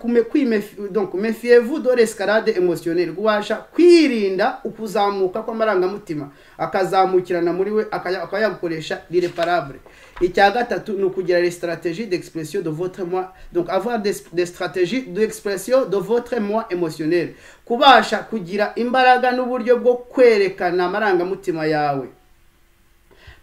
donc méfiez-vous de l'escalade émotionnelle, kubasha kwirinda ukuzamuka kw'amarangamutima akazamukirana muri we akayagukoresha l'irréparable. Icya gatatu nukugira les stratégies d'expression de votre moi, donc avoir des stratégies d'expression de votre moi émotionnel, kubasha kugira imbaraga n'uburyo bwo kwerekana amarangamutima yawe.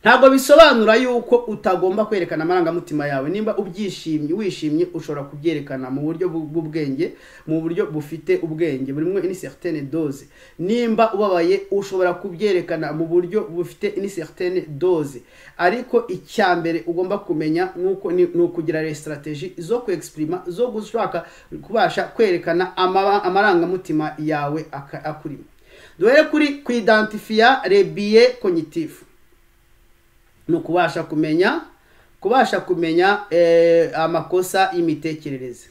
Ntabwo bisobanura yuko utagomba kwerekana amarangamutima yawe. Nimba ubyishimye wishimye ushobora kubyerekana mu buryo bw'ubwenge, mu buryo bufite ubwenge burimo une certaine dose. Nimba ubabaye ushobora kubyerekana mu buryo bufite une certaine dose. Ariko icyambere ugomba kumenya nuko nukugira les stratégies zo kwexprima, zo gushaka kubasha kwerekana amarangamutima yawe akurimo. Duhere kuri kuidentifia les biais cognitifs. Nukubasha kumenya amakosa y'imitekerereze.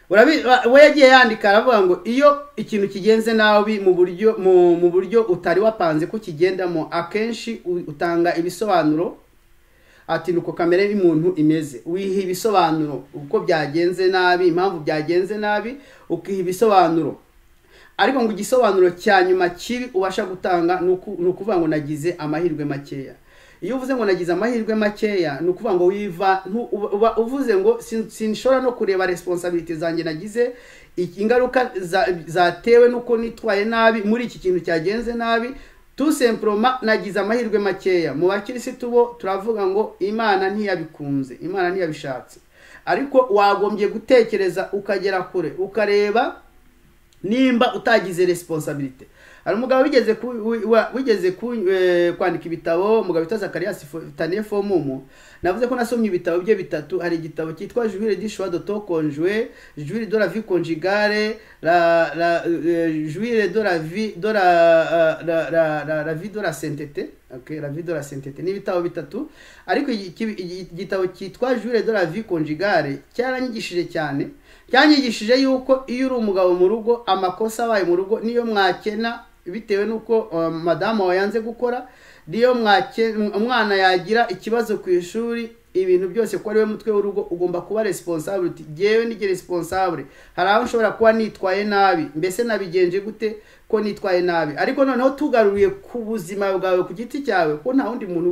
We yagiye yandika aravuga ngo iyo ikintu kigenze nabi mu buryo utari wapanze ko kigendamo, akenshi utanga ibisobanuro ati nuko kamere y'umuntu imeze. Wiha ibisobanuro uko byagenze nabi, impamvu byagenze nabi, ukiha ibisobanuro. Ariko ngo igisobanuro cya nyuma kibi ubasha gutanga nukuvuga ngo nagize amahirwe makeya. Iyo uvuze ngo nagize amahirwe makeya nukuvuga ngo uvuze ngo sinshobora no kureba responsibility zanjye nagize, ingaruka zatewe nuko nitwaye nabi muri iki kintu cyagenze nabi. Tout simplement nagize amahirwe makeya. Mu bakirisitu bo turavuga ngo Imana ntiyabikunze, Imana ntiyabishatse. Ariko wagombye gutekereza ukagera kure ukareba nimba utagize responsibility. Hari umugabo wigeze kwandika ibitabo, umugabo bita Zacharias Tanefomumu. Navuze ko nasomye ibitabo bye bitatu. Hari igitabo cyitwa Jouir du choix de ton conjoint, Jouir de la vie conjugale, Jouir de la vie de la vie de la sainteté. Okay, la vie de la sainteté. Ni ibitabo bitatu. Ariko igitabo cyitwa Jouir de la vie conjugale cyaranyigishije cyane. Cyanyigishije yuko iyo uri umugabo mu rugo, amakosa abaye mu rugo niyo mwakena bitewe nuko madama wayanze gukora, niyo umwana yagira ikibazo ku ishuri, ibintu byose ko ari we mutwe w'urugo ugomba kuba responsible. Jewe nige responsable. Hari aho nshobora kuba nitwaye nabi, mbese nabigenje gute ko nitwaye nabi. Ariko noneho tugaruye ku buzima bwawe ku giti cyawe ko nta wundi muntu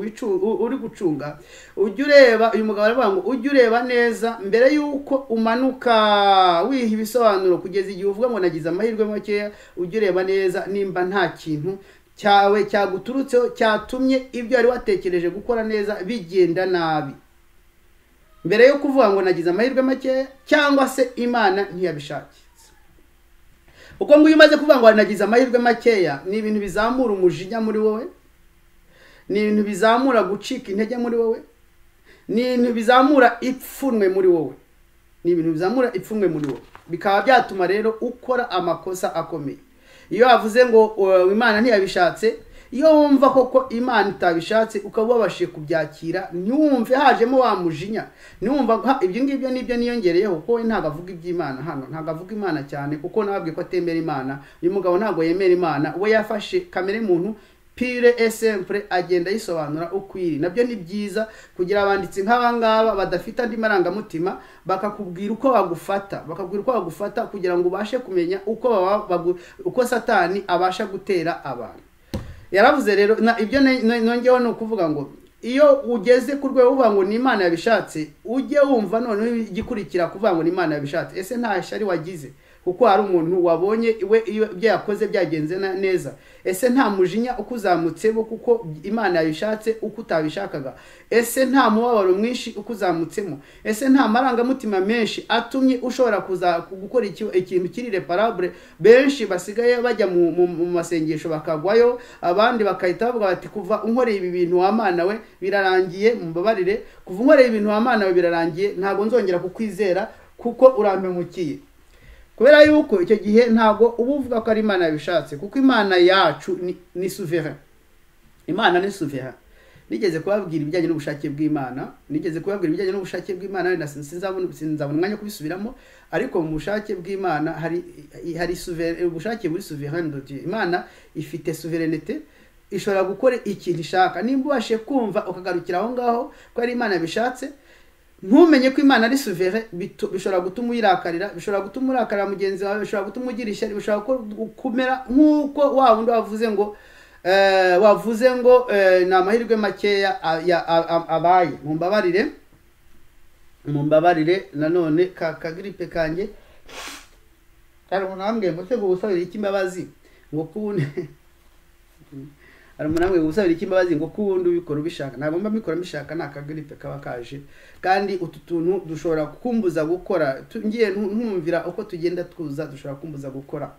uri gucunga. Ujye ureba, uyu mugabo aravuga ngo ujye ureba neza mbere yuko umanuka wiha ibisobanuro kugeza igihe uvuga ngo nagize amahirwe makeya. Ujye ureba neza nimba nta kintu cyawe cyaguturutseho cyatumye ibyo ari watekereje gukora neza bigenda nabi, mbere yo kuvuga ngo nagize amahirwe makeya cyangwa se Imana ntiyabishakitse. Uko ngo umaze kuvuga ngo nagize amahirwe makeya, ni ibintu bizamura umujinya muri wowe, ni ibintu bizamura gucika intege muri wowe, ni ibintu bizamura ipfunwe muri wowe, ni ibintu bizamura ipfunwe muri wowe, bikaba byatuma rero ukora amakosa akomeye. Iyo avuze ngo Imana ntiyabishatse, iyo wumva koko Imana itabishatse ukaba wabashije kubyakira, ntiwumve hajemo wa mujinya, ntiwumva ibyo ngibyo nibyo niyongereyeho ko ntago avuga iby'Imana hano, ntago avuga Imana cyane kuko nababwiye ko atemera Imana. Uyu mugabo ntago yemera Imana, we yafashe kamere muntu pure et simple agenda yisobanura ukwiri. Nabyo ni byiza kugira abanditsi nk'abangaba badafite andi marangamutima, bakakubwira uko bagufata kugira ngo ubashe kumenya uko Satani abasha gutera abantu. Yaravuze rero ibyo nongeho no kuvuga ngo iyo ugeze ku rwego uvuga ngo ni Imana yabishatse, ujye wumva none igikurikira kuvuga ngo ni Imana yabishatse. Ese nta shari wagize kuko hari umuntu wabonye we iyo byo yakoze byagenze neza? Ese nta mujinya ukuzamutsemo kuko Imana yabishatse uko utabishakaga? Ese nta mubabaro mwinshi ukuzamutsemo? Ese nta marangamutima menshi atumye ushobora gukora ikintu kiri reparable? Benshi basigaye bajya mu masengesho bakagwayo, abandi bakahita bavuga bati kuva unkoreye ibi bintu wa Mana we birarangiye, mumbabarire, kuva unkoreye ibintu wa Mana we birarangiye, ntago nzongera kukwizera kuko urampemukiye. Kubera yuko icyo gihe ntago ubuvuga ko ari Imana yabishatse, kuko Imana yacu ni souverain. Imana ni souverain. Nigeze kubabwira ibijyanye n'ubushake bw'Imana, sinzabona umwanya kubisubiramo, ariko mu bushake bw'Imana hari souverain, ubushake buri souverain de Dieu. Imana ifite souveraineté, ishobora gukora ikintu ishaka. Nimba ubashe kumva ukagarukira aho ngaho ko ari Imana yabishatse, ntumenye ko Imana ari souverain bishobora gutuma uyirakarira, bishobora gutuma urakarira mugenzi wawe, bishobora gutuma ugira ishyari, bishobora kumera nk'uko wa wundi wavuze ngo ni amahirwe makeya abaye. Mumbabarire nanone ka gripe kanjye hari umuntu ambwiye ngo se gusabira iki imbabazi ngo kubundi hari umuntu ambwiye gusabira iki imbabazi ngo kubundi ubikora ubishaka. Ntabwo mba mbikora mbishaka, naka gripe kaba kaje, kandi utu tuntu dushobora kumbuza gukora. Ngiye ntumvira uko tugenda twuza dushobora kumbuza gukora.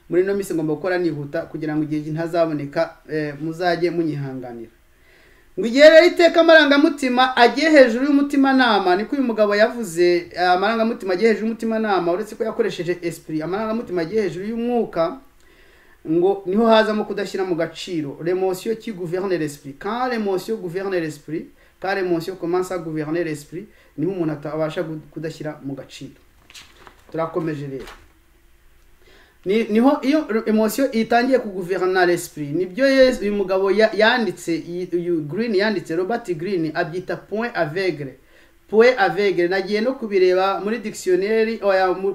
Muri no minsi ngomba gukora nihuta kugira ngo igihe ntazaboneka muzajye munyihanganira. Ngo igihe rero iteka amarangamutima agiye hejuru y'umutima nama, niko uyu mugabo yavuze. Amarangamutima agiye hejuru y'umutima nama, uretse ko yakoresheje esprit. Amarangamutima agiye hejuru y'umwuka ngo niho hazamo kudashyira mu gaciro. L'émotion qui gouverne l'esprit. Quand l'émotion gouverne l'esprit, quand l'émotion commence à gouverner l'esprit, niho umuntu atabasha kudashyira mu gaciro. Turakomeje rero. Niho iyo emotion itangiye kuguvernera l'esprit. Nibyo uyu mugabo yanditse, Green yanditse, Robert Green abyita point aveugle. Point aveugle nagiye no kubireba muri dictionnaire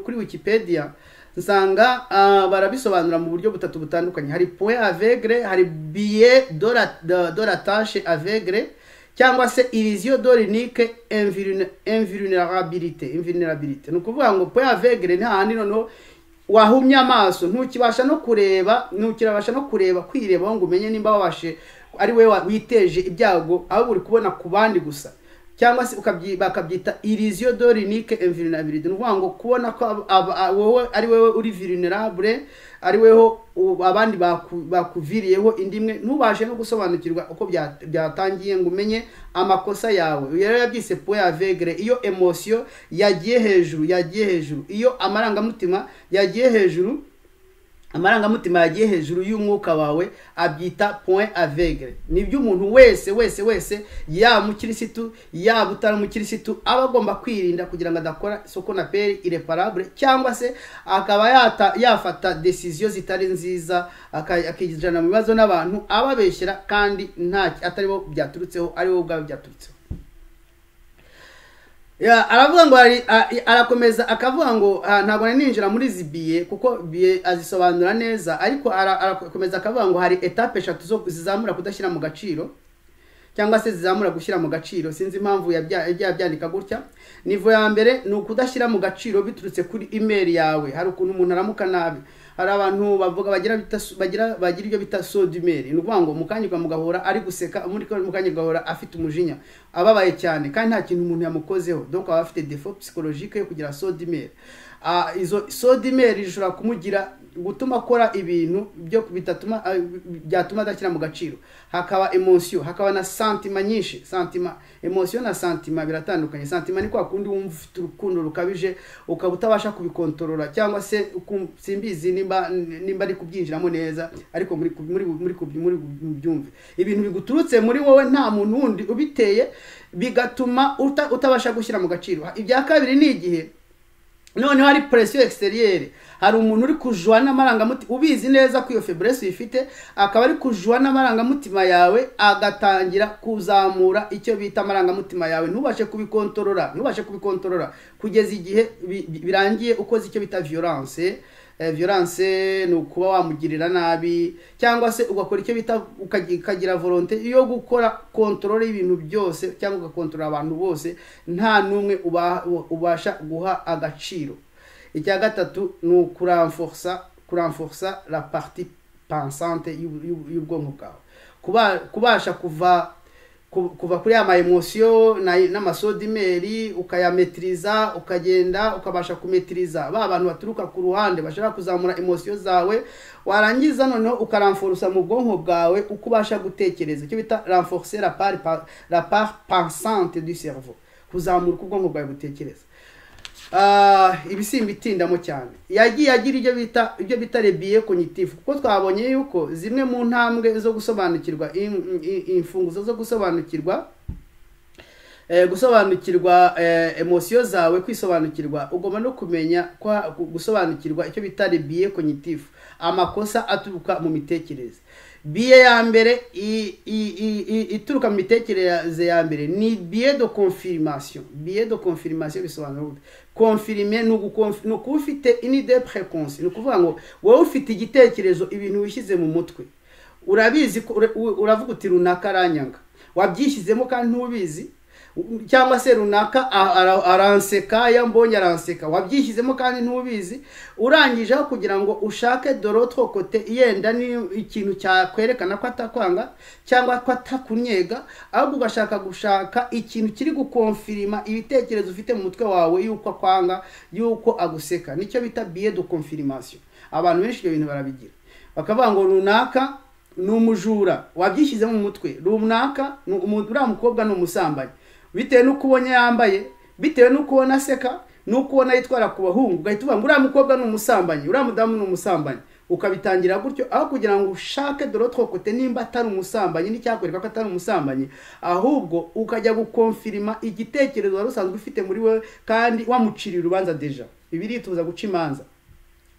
kuri Wikipedia, nsanga barabisobanura mu buryo butatu butandukanye. Hari point aveugle, hari biais de la tâche aveugle, cyangwa se illusion d'orinique invulnérabilité. Ni ukuvuga ngo point aveugle ni handi noneho wahumye amaso, ntukibasha no kureba kwireba ngo umenye nimba wabashe ari we witeje ibyago, aho uri kubona ku bandi gusa. Cyangwa se bakabyita illusion d'orinique invulnérabilité. Ni ukuvuga ngo kubona ko wowe ari wewe uri vulnérable, ari weho abandi bakuviriyeho indimwe, ntubashe no gusobanukirwa uko byatangiye ngo umenye amakosa yawe. Rero yabyise point aveugle. Iyo emotion yagiye hejuru, iyo amarangamutima yagiye hejuru, y'umwuka wawe abyita point aveugle. Nibyo umuntu wese ya mukirisitu ya butara mukirisitu aba agomba kwirinda kugira ngo adakora soko na peri irreparable, cyangwa se akaba yafata decision zitari nziza, akijana mu bibazo n'abantu ababeshyera kandi atari bo byaturutseho, ari bo ubwabo byaturutseho. Aravuga ngo arakomeza akavuga ngo ntabwo ninjira muri zibiye kuko biye azisobanura neza, ariko arakomeza akavuga ngo hari etape 3 zo zizamura kudashyira mu gaciro, cyangwa se zizamura gushyira mu gaciro. Sinzi impamvu yabyandika gutya. Nivo ya mbere ni ukudashyira mu gaciro biturutse kuri email yawe. Hari ukuntu umuntu aramuka nabi, hari abantu bavuga bagira ibyo bita saut d'humeur. Ni ukuvuga ngo mukanyirwa mugahora ari guseka, mukanyirwa gahora afite umujinya, ababaye cyane kandi nta kintu umuntu yamukozeho, donc aba afite défaut psychologique yo kugira saut d'humeur. Izo saut d'humeur ishobora kumugira gutuma akora ibintu byo byatuma adashyira mu gaciro. Hakaba emotion, hakaba na sentiment nyinshi. Emotion na sentiment biratandukanye. Sentiment ni kwa kundi wumva ufite urukundo rukabije ukaba utabasha kubikontorora, cyangwa se simbizi nimba ari kubyinjiramo neza, ariko muri byumve ibintu biguturutse muri wowe nta muntu wundi ubiteye, bigatuma utabasha gushyira mu gaciro. Ibya kabiri ni igihe noneho hari pression extérieure. Hari umuntu uri kujwa n'amarangamutima, ubizi neza ko iyo faiblesse ifite, akaba ari kujwa n'amarangamutima yawe, agatangira kuzamura icyo bita amarangamutima yawe. Ntubashe kubikontorora kugeza igihe birangiye ukoze icyo bita violence. Violence ni ukuba wamugirira nabi, cyangwa se ugakora icyo bita ukagira volonté yo gukora contrôle y'ibintu byose, cyangwa ugakontorora abantu bose, nta numwe ubasha guha agaciro. Icya gatatu ni ukurenforcer la partie pensante y'ubwonko bwawe, kubasha kuva kuri ama emotion n'amasodimeri ukayametriza, ukagenda ukabasha kumetriza ba bantu baturuka ku ruhande bashaka kuzamura emotion zawe, warangiza noneho ukarenforcer mu bwonko bwawe ukubasha gutekereza, icyo bita renforcer la part pensante du cerveau, kuzamura ubwonko bwawe gutekereza. Ibisimba itindamo cyane yagiye agira ibyo bita lebiye cognitif, kuko twabonye yuko zimwe mu ntambwe zo gusobanukirwa imfunguzo zo gusobanukirwa emotion zawe, kwisobanukirwa, ugomba no kumenya gusobanukirwa icyo bita lebiye cognitif, amakosa aturuka mu mitekerereze. biye ya mbere ituruka mu mitekerereze ya mbere ni biye de confirmation. Biye de confirmation bisobanura gute? Confirmer ni ukuba ufite une idée préconce, ni ukuvuga ngo wowe ufite igitekerezo ibintu wishyize mu mutwe, urabizi uravuga uti runaka aranyanga, wabyishyizemo kandi ntubizi, cyangwa se runaka aranseka, yambonye aranseka, wabyishyizemo kandi ntubizi, urangije aho kugira ngo ushake de l'autre côté yenda ni ikintu cyakwerekana ko atakwanga cyangwa ko atakunyega, ahubwo ugashaka gushaka ikintu kiri gukonfirima ibitekerezo ufite mu mutwe wawe yuko akwanga, yuko aguseka. Nicyo bita biais de confirmation. Abantu benshi ibyo bintu barabigira, bakavuga ngo runaka ni umujura, wabyishyize mu mutwe, runaka uriya mukobwa ni umusambanyi, bitewe n'uko ubonye yambaye, bitewe n'uko ubona aseka, n'uko ubona yitwara ku bahungu, ugahita uvuga ngo uriya mukobwa ni umusambanyi, uriya mudamu ni umusambanyi, ukabitangira gutyo, aho kugira ngo ushake de l'autre côté nimba atari umusambanyi n'icyakwereka ko atari umusambanyi, ahubwo ukajya gukonfirima igitekerezo wari usanzwe ufite muri we kandi wamuciriye urubanza deja. Bibiri ituza guca imanza,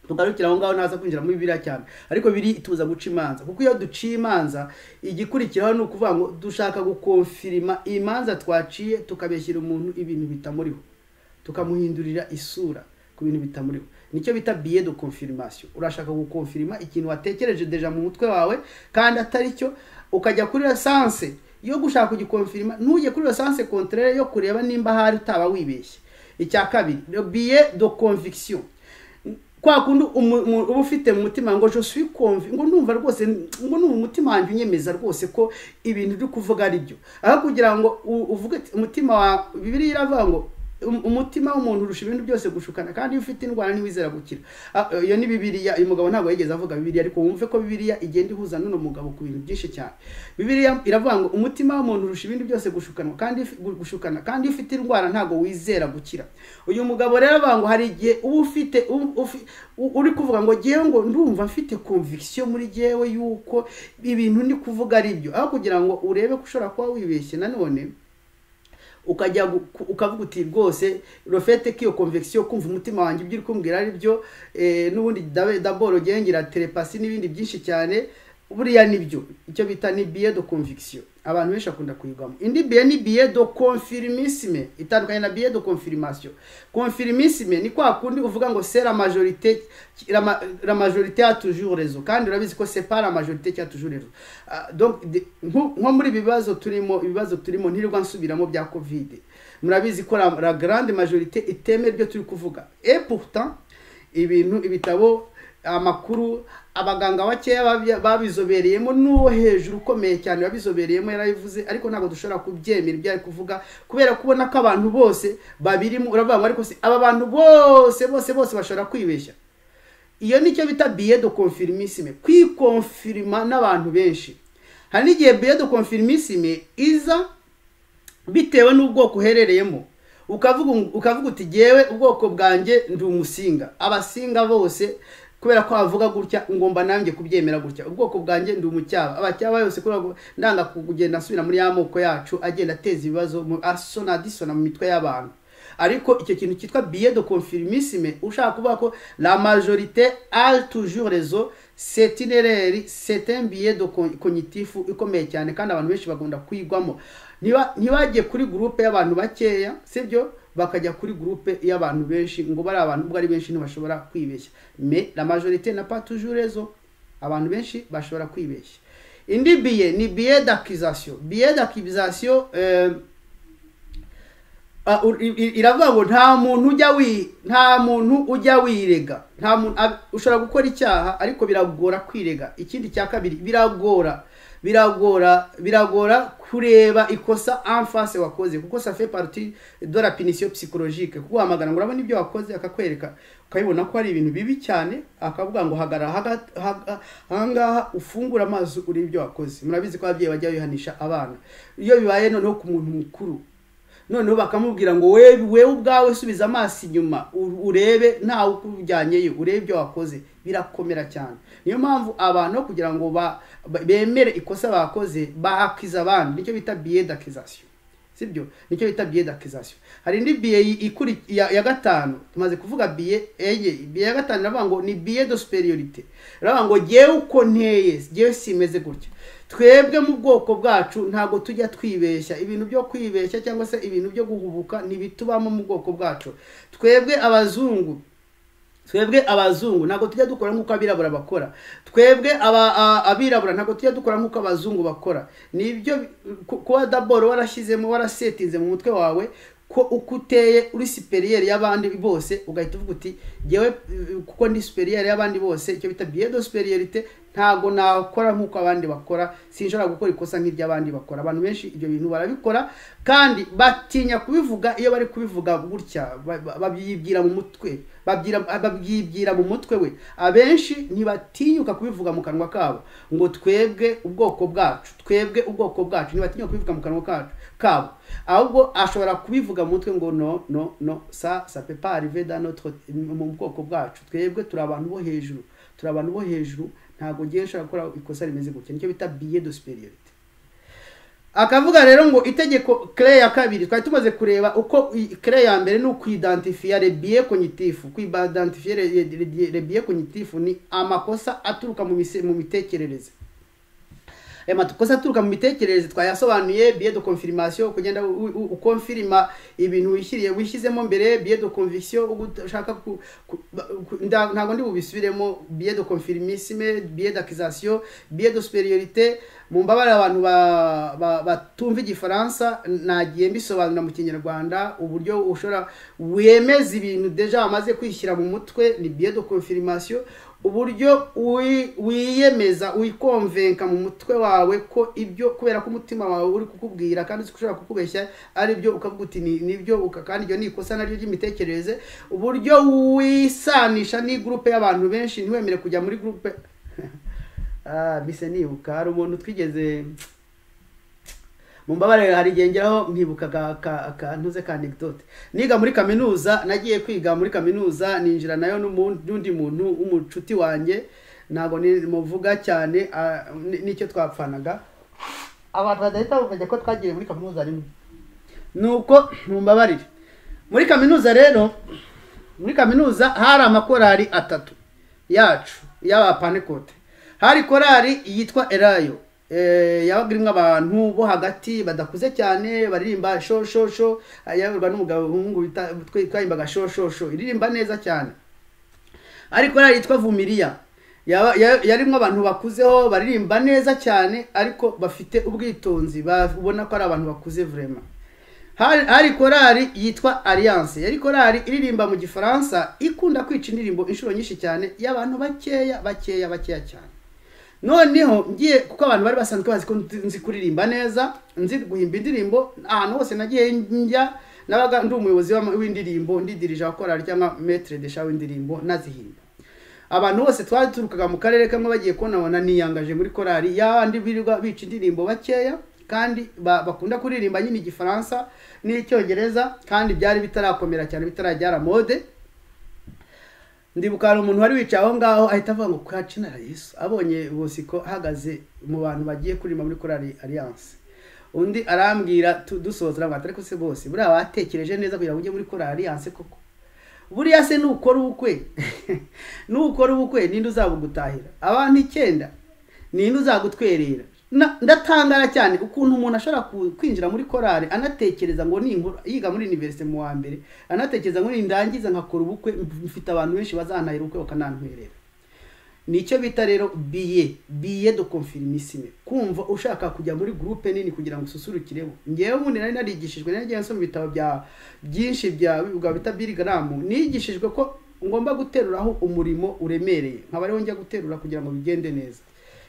tugarukira aho ngaho ntaza kwinjira muri Bibiliya cyane, ariko biri ituza guca imanza, kuko iyo duciye imanza igikurikiraho ni ukuvuga ngo dushaka gukonfirima imanza twaciye, tukabeshyira umuntu ibintu bitamuriho, tukamuhindurira isura ku bintu bitamuriho. Nicyo bita biais de confirmation. Urashaka gukonfirima ikintu watekereje deja mu mutwe wawe kandi atari cyo, ukajya kuri essence yo gushaka kugikonfirima, ntujye kuri essence contraire yo kureba nimba hari utaba wibeshye. Icya kabiri, le biais de conviction. Kwa kundi uba ufite mu mutima ngo je suis convaincu, ngo numva rwose, ngo numva umutima wanjye unyemeza rwose ko ibintu uri kuvuga ari byo, aho kugira ngo uvuge umutima wa Bibiliya iravuga ngo umutima w'umuntu urusha ibintu byose gushukana, kandi iyo ufite indwara ntiwizera gukira. Iyo ni Bibiliya. Uyu mugabo ntabwo yigeze avuga Bibiliya, ariko wumve ko Bibiliya igenda ihuza n'uno mugabo ku bintu byinshi cyane. Bibiliya iravuga ngo umutima w'umuntu urusha ibintu byose gushukana, kandi iyo ufite indwara ntabwo wizera gukira. Uyu mugabo rero avuga ngo hari igihe uba ufite uri kuvuga ngo ngewe ngo ndumva mfite conviction muri jewe yuko ibintu ndi kuvuga ari byo, aho kugira ngo urebe ko ushobora kuba wibeshye nanone, ukajya ukavuga uti rwose rofete kiyo conviction, kumva umutima wanjye ibyo uri kumbwira ari byo, n'ubundi d'abord gengira telepasi n'ibindi byinshi cyane, buriya nibyo. Icyo bita ni biais de conviction, abantu benshi akunda kuyigamo. Indi biais ni biais de confirmisme, itandukanye na biais de confirmation. Confirmisme ni kwa kundi uvuga ngo c'est la majorité, la majorité a toujours raison, kandi urabizi ko c'est pas la majorité qui a toujours raison. Donc nko muri ibibazo turimo ntirirwa nsubiramo bya Covid, murabizi ko la grande majorité itemera ibyo turi kuvuga, et pourtant ibitabo, amakuru, abaganga bakeya babizobereyemo n'uwo hejuru ukomeye cyane babizobereyemo yarabivuze, ariko ntabwo dushobora kubyemera ibyo ari kuvuga, kubera kubona ko abantu bose babirimo. Uravuga ngo ariko aba bantu bose bashobora kwibeshya. Iyo nicyo bita biais de confirmisme, kwikonfirima n'abantu benshi. Hari n'igihe biais de confirmisme iza bitewe n'ubwoko uherereyemo, ukavuga uti jewe ubwoko bwanjye ndi umusinga, abasinga bose kubera ko avuga gutya ngomba nanjye kubyemera gutya, ubwoko bwanjye ndi umucyaba, abacyaba yose kubera ndanga kugenda asubira muri yamoko yacu agenda ateza ibibazo disona mu mitwe y'abantu. Ariko icyo kintu cyitwa biais de confirmisme, ushaka kuvuga ko la majorité a toujours raison, c'est une erreur, c'est un biais de cognitif ikomeye cyane, kandi abantu benshi bagomba kwigwamo. Ntibajye kuri groupe y'abantu bakeya, sibyo, bakajya kuri groupe y'abantu benshi, ngo bari abantu ubwo ari benshi ntibashobora kwibeshya. Mais la majorité n'a pas toujours raison, abantu benshi bashobora kwibeshya. Indi biais ni biais d'accusation. Biais d'accusation iravuga ngo nta muntu ujya wirega, nta muntu ushobora gukora icyaha ariko biragora kwirega. Ikindi cya kabiri, biragora kureba ikosa en face wakoze, kuko ça fait partie de la punition psychologique. Kuko hamagara ngo urabona ibyo wakoze akakwereka, ukabibona ko ari ibintu bibi cyane, akavuga ngo hangaha ufungura amazi uri ibyo wakoze. Murabizi ko ababyeyi bajya bihanisha abana iyo bibaye noneho ku muntu mukuru, noneho bakamubwira ngo wewe ubwawe subiza amaso inyuma urebe ntawe ukujyanyeyo, urebe ibyo wakoze. Birakomera cyane. Niyo mpamvu abantu kugira ngo bemere ikosa bakoze bakiza abandi, nicyo bita biais d'accusation. sibyo nicyo bita billet d'accusation. Hari indi billet ya gatanu tumaze kuvuga billet ya gatanu navuga ngo ni billet de supériorité, navuga ngo jewe uko nteye jewe simeze gutya. Twebwe mu bwoko bwacu ntago tujya twibeshya, ibintu byo kwibeshya cyangwa se ibintu byo guhubuka nibitubamo mu bwoko bwacu. Twebwe abazungu ntago tujya dukora nk'uko abirabura bakora. Twebwe abirabura ntago tujya dukora nk'uko abazungu bakora. Nibyo kuba d'abord warashizemo warasetinze mu mutwe wawe ko ukuteye uri superieur y'abandi bose, ugahita uvuga uti jewe kuko ndi superieur y'abandi bose, icyo bita billet de supériorité, ntago nakora nk'uko abandi bakora, sinshobora gukora ikosa nk'iry'abandi bakora. Abantu benshi ibyo bintu barabikora kandi batinya kubivuga. Iyo bari kubivuga gutya babyibwira mu mutwe, babyibwira mu mutwe we. Abenshi ntibatinyuka kubivuga mu kanwa kabo ngo twebwe ubwoko bwacu, ntibatinyuka kubivuga mu kanwa kabo, ahubwo ashobora kubivuga mu mutwe ngo no ça peut pas arriver dans notre mu bwoko bwacu. Twebwe turi abantu bo hejuru, ntago giye nshaka gukora ikosa rimeze gutya. Nicyo bita billet de supériorité. Akavuga rero ngo itegeko clé ya kabiri twari tumaze kureba uko clé ya mbere no kwidentifier les biais cognitifs. Kwidentifier les biais cognitifs ni amakosa aturuka mu mitekerereze. Amakosa aturuka mu mitekerereze twayasobanuye. Biais de confirmation, kugenda ukonfirma ibintu wishyizemo mbere. Biais de conviction, ushaka ntago ndi bubisubiremo. Biais de confirmisme, biais d'accusation, biais de supériorité. Mu mbabare abantu batumva igifaransa nagiye mbisobanura mu Kinyarwanda. Uburyo ushora wemeza ibintu deja amaze kwishyira mu mutwe ni biais de confirmation. Uburyo wiyemeza uyikonvenka mu mutwe wawe ko ibyo kubera ko umutima wawe uri kukubwira kandi ushobora kukubeshya ari byo ukavuga uti nibyo kandi ibyo ni ikosa naryo ry'imitekerereze. Uburyo wisanisha ni groupe y'abantu benshi, ntiwemere kujya muri groupe bise nibuka hari umuntu twigeze mu mbabare hari gengeraho nkibuka ntuze ka anecdote. Niga muri kaminuza, nagiye kwiga muri kaminuza, ninjira nayo n'undi muntu umucuti wanjye, nago muvuga cyane nicyo twapfanaga. Abantu badahita bavuga ko twagiye muri kaminuza rimwe, nuko mu mbabarire. Muri kaminuza rero, muri kaminuza hari amakorari atatu yacu y'aba Pentecote. Hari korari yitwa Elayo, yabagirimwe abantu bo hagati badakuze cyane, baririmba sho ayaburwa n'umugabo hungu twayimbaga sho iririmba neza cyane. Ariko korari yitwa Vumilia, yarimwe abantu bakuzeho baririmba neza cyane ariko bafite ubwitonzi, babona ko ari abantu bakuze vraiment. Hari korari yitwa Alliance, yari korari iririmba mu Gifaransa, ikunda kwica indirimbo inshuro nyinshi cyane y'abantu bakeya cyane. Noneho ngiye kuko abantu bari basanzwe bazi ko nzi kuririmba neza, nzi guhimba indirimbo, ahantu hose nagiye njya nabaga ndi umuyobozi w'indirimbo, ndidirije akorari cyangwa maître de chant w'indirimbo nazihimba. Abantu bose twari turukaga mu karere kamwe bagiye konabona niyangaje muri korari yandi birirwa bica indirimbo bakeya kandi bakunda kuririmba nyine Igifaransa n'Icyongereza, kandi byari bitarakomera cyane, bitarajyara mode. Ndibuka umuntu wari wicaye aho ngaho ahita avuga ngo kwacinara Yesu, abonye Bosiko ahagaze mu bantu bagiye kuririmba muri korari Alliance. Undi arambwira dusoza ngo atari ko se bose buriya batekereje neza kugira ngo ujye muri korari Alliance koko. Buriya se nukora ubukwe ninde uzabugutahira? Abantu 9 ninde uzagutwerera? Ndatangara cyane ukuntu umuntu ashobora kwinjira muri korari anatekereza ngo ni inkuru yiga muri university mu wa mbere, anatekereza ngo ndangiza nkakora ubukwe mfite abantu benshi bazantahira ubukwe bakanantwerera. Nicyo bita rero billet de confirmisme. Kumva ushaka kujya muri groupe nini kugira ngo ususurukiremo. Ngewe ubundi nari narigishijwe, nagiye nsoma ibitabo byinshi bya bita Billy Graham, nigishijwe ko ngomba guteruraho umurimo uremereye, nkaba ariho njya guterura kugira ngo bigende neza.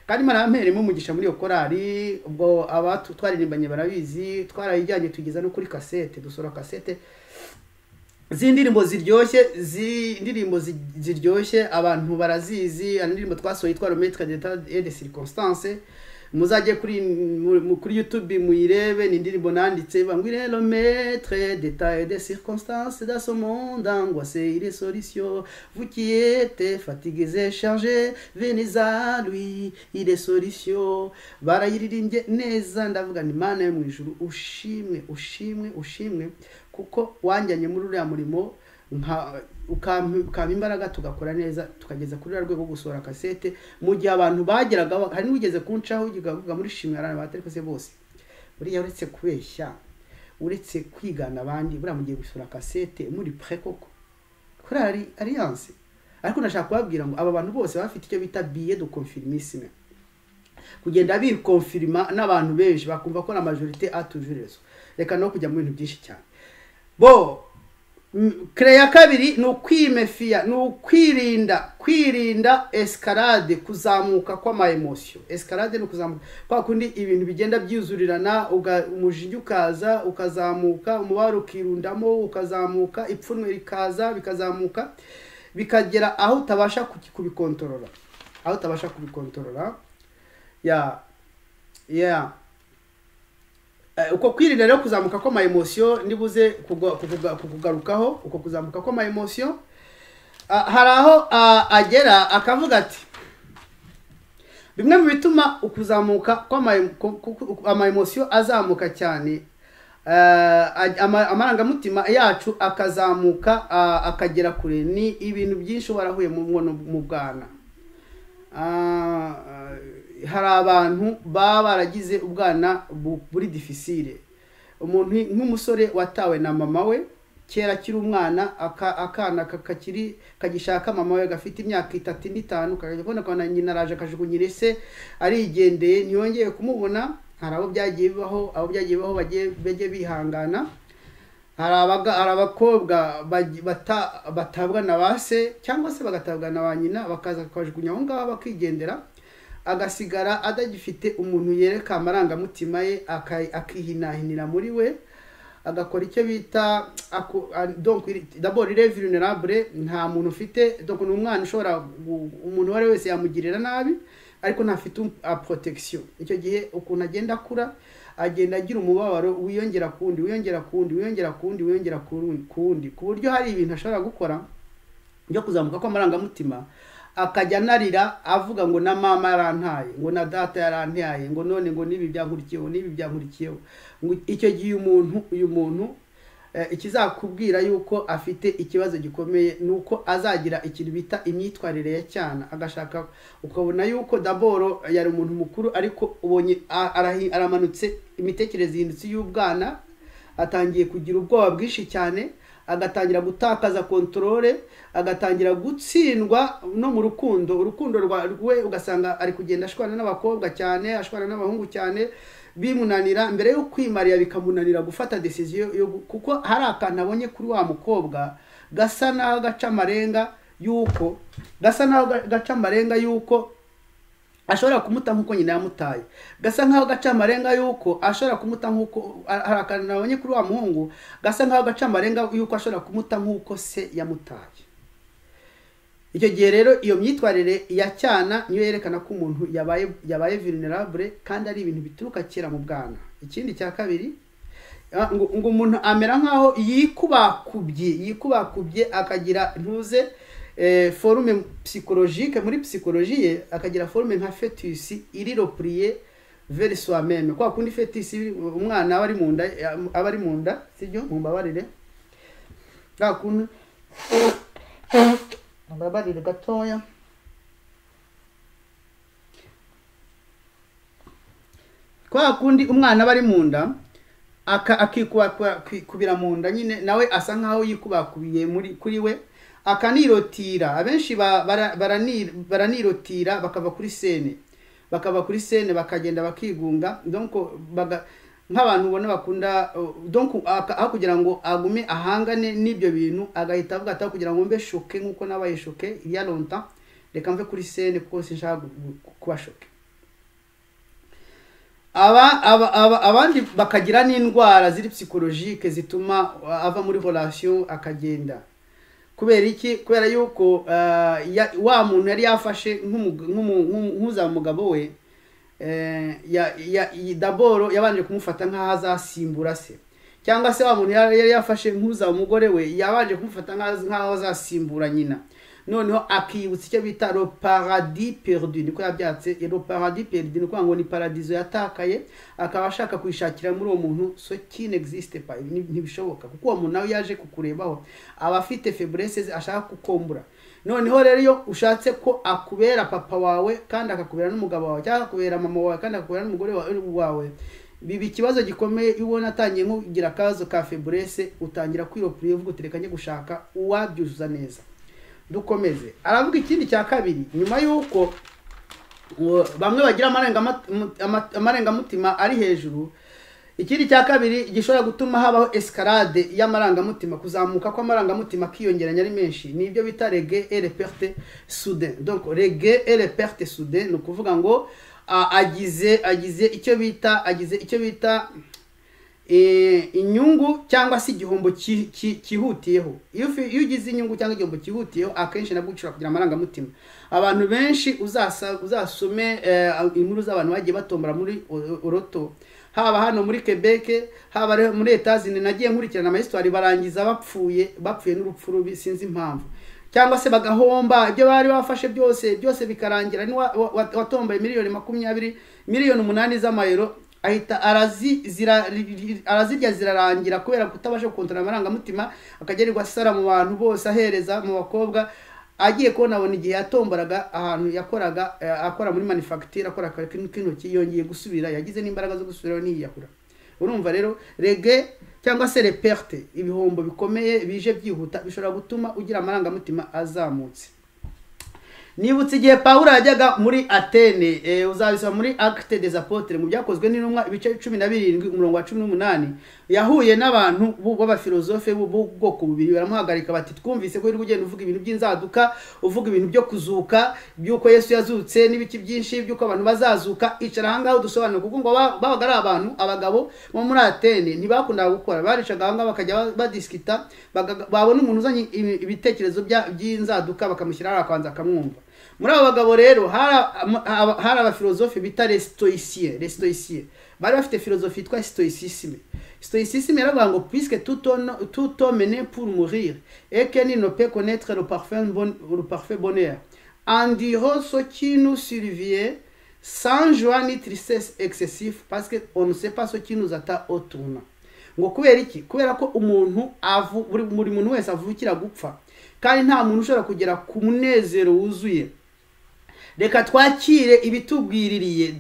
Kandi maramperemo umugisha muri yo korari, ubwo abatu twaririmbanye barabizi, twarayijyanye tugeza no kuri cassette, dusora cassette zindirimbo ziryoshye abantu barazizi. Indirimbo twasohoye yitwa Le Maître d'état et de circonstances, muzajye kuri YouTube muyirebe, ni indirimbo nanditse ngo il est le maître des temps et des circonstances dans ce monde angoissé, il est solution, vous qui êtes fatigués et chargés, venez à lui, il est solution. Barayiririmbye neza, ndavuga ni Mana yo mu ijuru, ushimwe kuko wanjyanye muri uriya murimo ukampa imbaraga tugakora neza tukageza kuri rwego rwo gusohora kasete mu gihe abantu bageraga. Hari n'ugeze kuncaho ugigavuga muri shimwe arana batari kose bose buriya uretse kubeshya, uretse kwigana abandi, buriya mugiye gusohora kasete muri pre koko kuri alliance. Ariko nashaka kubabwira ngo aba bantu bose bafite icyo bita billet de confirmisme, kugenda bikonfirma n'abantu benshi bakumva ko na majorité a toujours raison. Reka no kujya mu bintu byinshi cyane. Bo kreya kabiri no kwimefia, no kwirinda escalade, kuzamuka kwa ma emotion. Escalade no kuzamuka kwa kundi ibintu bigenda byuzurirana, umujinya ukaza ukazamuka, umubaro ukirundamo ukazamuka, ipfunwe rikaza bikazamuka bikagera aho utabasha kubikontorora, uko kwirinda rero kuzamuka kwa ma emotion ndibuze kugarukaho. Uko kuzamuka kwa ma emotion haraho agera akavuga ati bimwe mu bituma ukuzamuka kwa ma emotion azamuka cyane, amarangamutima yacu akazamuka akagera kure, ni ibintu byinshi warahuye mu bwana. Hari abantu baba baragize ubwana buri difficile. Umuntu nk'umusore watawe na mama we kera kiri umwana, akana kagishaka mama we gafite imyaka 3 n'itanu, kagakona kwa nyina araje akajugunyira se arigendeye, ntiyongeye kumubona. Hari abo byagiye bibaho bagiye bihangana. Hari abakobwa batabwa na base cyangwa se bagatabwa na ba nyina, bakaza kwajugunya aho ngaho bakigendera, agasigara adagifite umuntu yereka amarangamutima ye, akihinahinira muri we, agakora icyo bita donc d'abord il est vulnérable. Nta muntu ufite, donc n'umwana ushobora, umuntu wari wese yamugirira nabi ariko ntafite protection. Icyo gihe ukuntu agenda akura, agenda agira umubabaro wiyongera kundi ku buryo hari ibintu ashobora gukora byo kuzamuka kwa marangamutima, akajya narira avuga ngo na mama yarantaye, ngo na data yarantaye, ngo none ngo nibi byankurikiyeho. Icyo gihe uyu muntu ikizakubwira yuko afite ikibazo gikomeye nuko azagira ikintu bita imyitwarire ya cyana, agashaka, ukabona yuko d'abord yari umuntu mukuru ariko ubonye aramanutse, imitekerereze yindutse y'ubwana, atangiye kugira ubwoba bwinshi cyane, agatangira gutakaza controle, agatangira gutsindwa no mu urukundo rwe ugasanga ari kugenda ashwana n'abakobwa cyane, ashwana n'abahungu cyane, bimunanira mbere yo kwimarira bikamunanira gufata decision kuko hari akantu abonye kuri wa mukobwa gasa naho gaca amarenga yuko ashobora kumuta nkuko nyina yamutaye, gasa nkaho gaca amarenga yuko ashobora kumuta nkuko, hari akantu abonye kuri wa muhungu gasa nkaho gaca amarenga yuko ashobora kumuta nkuko se yamutaye. Icyo gihe rero iyo myitwarire ya cyana niyo yerekana ko umuntu yabaye vulnerable, kandi ari ibintu bituruka kera mu bwana. Ikindi cya kabiri, ngo umuntu amera nkaho yikubakubye akagira ntuze forme psychologique, muri psychologie akagira forme nka fetus iriroprié vers soi-même. Kwa kundi fetus umwana aba ari munda sibyo, mumbabarire gakuntu mbabarire gatoya. Kwa kundi umwana bari munda akikubira munda nyine, nawe asa nkaho yikubakubiye kuri we, akanirotira. Abenshi baranirotira bakava kuri sene bakagenda bakigunga, donc nk'abantu ubona bakunda, donc aho kugira ngo agume ahangane n'ibyo bintu, agahita avuga ati kugira ngo mbe shoke nkuko nabaye shoke il y a longtemps, reka mve kuri sene kuko sinshaka kuba shoke. Abandi bakagira n'indwara ziri psychologique zituma ava muri relation akagenda. Kubera iki? Kubera yuko wa muntu yari yafashe nk'uza mugabo we, d'abord yabanje kumufata nk'aho azasimbura se, cyangwa se wa muntu yari yafashe nk'uza umugore we yabanje kumufata nk'aho azasimbura nyina, noneho akibutsa icyo bita le paradis perdu. Niko yabyatse le paradis perdu, niko ngo ni paradiso yatakaye, akaba ashaka kwishakira muri uwo muntu, so qui n'existe pas, ntibishoboka kuko uwo muntu nawe yaje kukurebaho aba afite faiblesse ashaka kukombura. Noneho rero iyo ushatse ko akubera papa wawe kandi akakubera n'umugabo wawe, cyangwa akakubera mama wawe kandi akakubera n'umugore wawe, bibi ikibazo gikomeye. Iyo ubona atangiye kugira akazo ka faiblesse, utangira kwiropura uvuga uti reka njye gushaka uwabyuzuza neza. Dukomeze, aravuga ikindi cya kabiri, nyuma yuko bamwe bagira amarengamutima ari hejuru. Ikindi cya kabiri gishobora gutuma habaho escalade y'amarangamutima, kuzamuka kw'amarangamutima kiyongeranya ari menshi, nibyo bita reggae et les pertes soudaines. Donc reggae et les pertes soudaines ni ukuvuga ngo agize icyo bita inyungu cyangwa se igihombo cyihutiyeho. Iyo ugize inyungu cyangwa igihombo cyihutiyeho, akenshi nabwo ushobora kugira amarangamutima. Abantu benshi uzasome inkuru z'abantu bagiye batombora muri Oroto, haba hano muri Quebec, haba muri Etats-Unis, nagiye nkurikirana amahistwari barangiza bapfuye n'urupfu rubi sinzi impamvu, cyangwa se bagahomba ibyo bari bafashe byose bikarangira. Ni watombaye $20 miliyoni z'amayero, ahita arazirya zirarangira kubera kutabasha gukontorora amarangamutima, akagerirwa sara mu bantu bose, ahereza mu bakobwa. Agiye kubona abona igihe yatomboraga ahantu yakoraga akora muri manufacture, akora kintoki, yongeye gusubira, yagize n'imbaraga zo gusubiraho ntiyiyahura. Urumva rero reggae cyangwa se les pertes, ibihombo bikomeye bije byihuta, bishobora gutuma ugira amarangamutima azamutse. Nibutse igihe Pawulo yajyaga muri Atene, uzabisoma muri Actes des Apôtres mu byakozwe n'intumwa ibice 17 umurongo wa 18, yahuye n'abantu b'abafilozofe b'ubwoko bubiri. Baramuhagarika bati twumvise ko uri kugenda uvuga ibintu by'inzaduka, uvuga ibintu byo kuzuka, byuko Yesu yazutse n'ibiki byinshi, byuko abantu bazazuka. Icara ahangaho dusobanura, kuko ngo babaga ari abantu, abagabo bo muri Atene ntibakundaga gukora, baricaga ahangaho bakajya badiskita, babona umuntu uzanye ibitekerezo by'inzaduka bakamushyira hariya akabanza akamwumva. Muri abo bagabo rero hari abafilozofe bita les stoiciens. Bari bafite filozofi yitwa stoicisme. Stoicisme yaravuga ngo puisque tout homme est né pour mourir et que nul ne peut connaître le parfait bonheur, endirons ce qui nous survient sans joie ni tristesse excessive, parce que on ne sait pas ce qui nous attend au tournant. Ngo kubera iki? Kubera ko buri muntu wese avukira gupfa, kandi nta muntu ushobora kugera ku munezero wuzuye. Reka twakire ibitubwiririye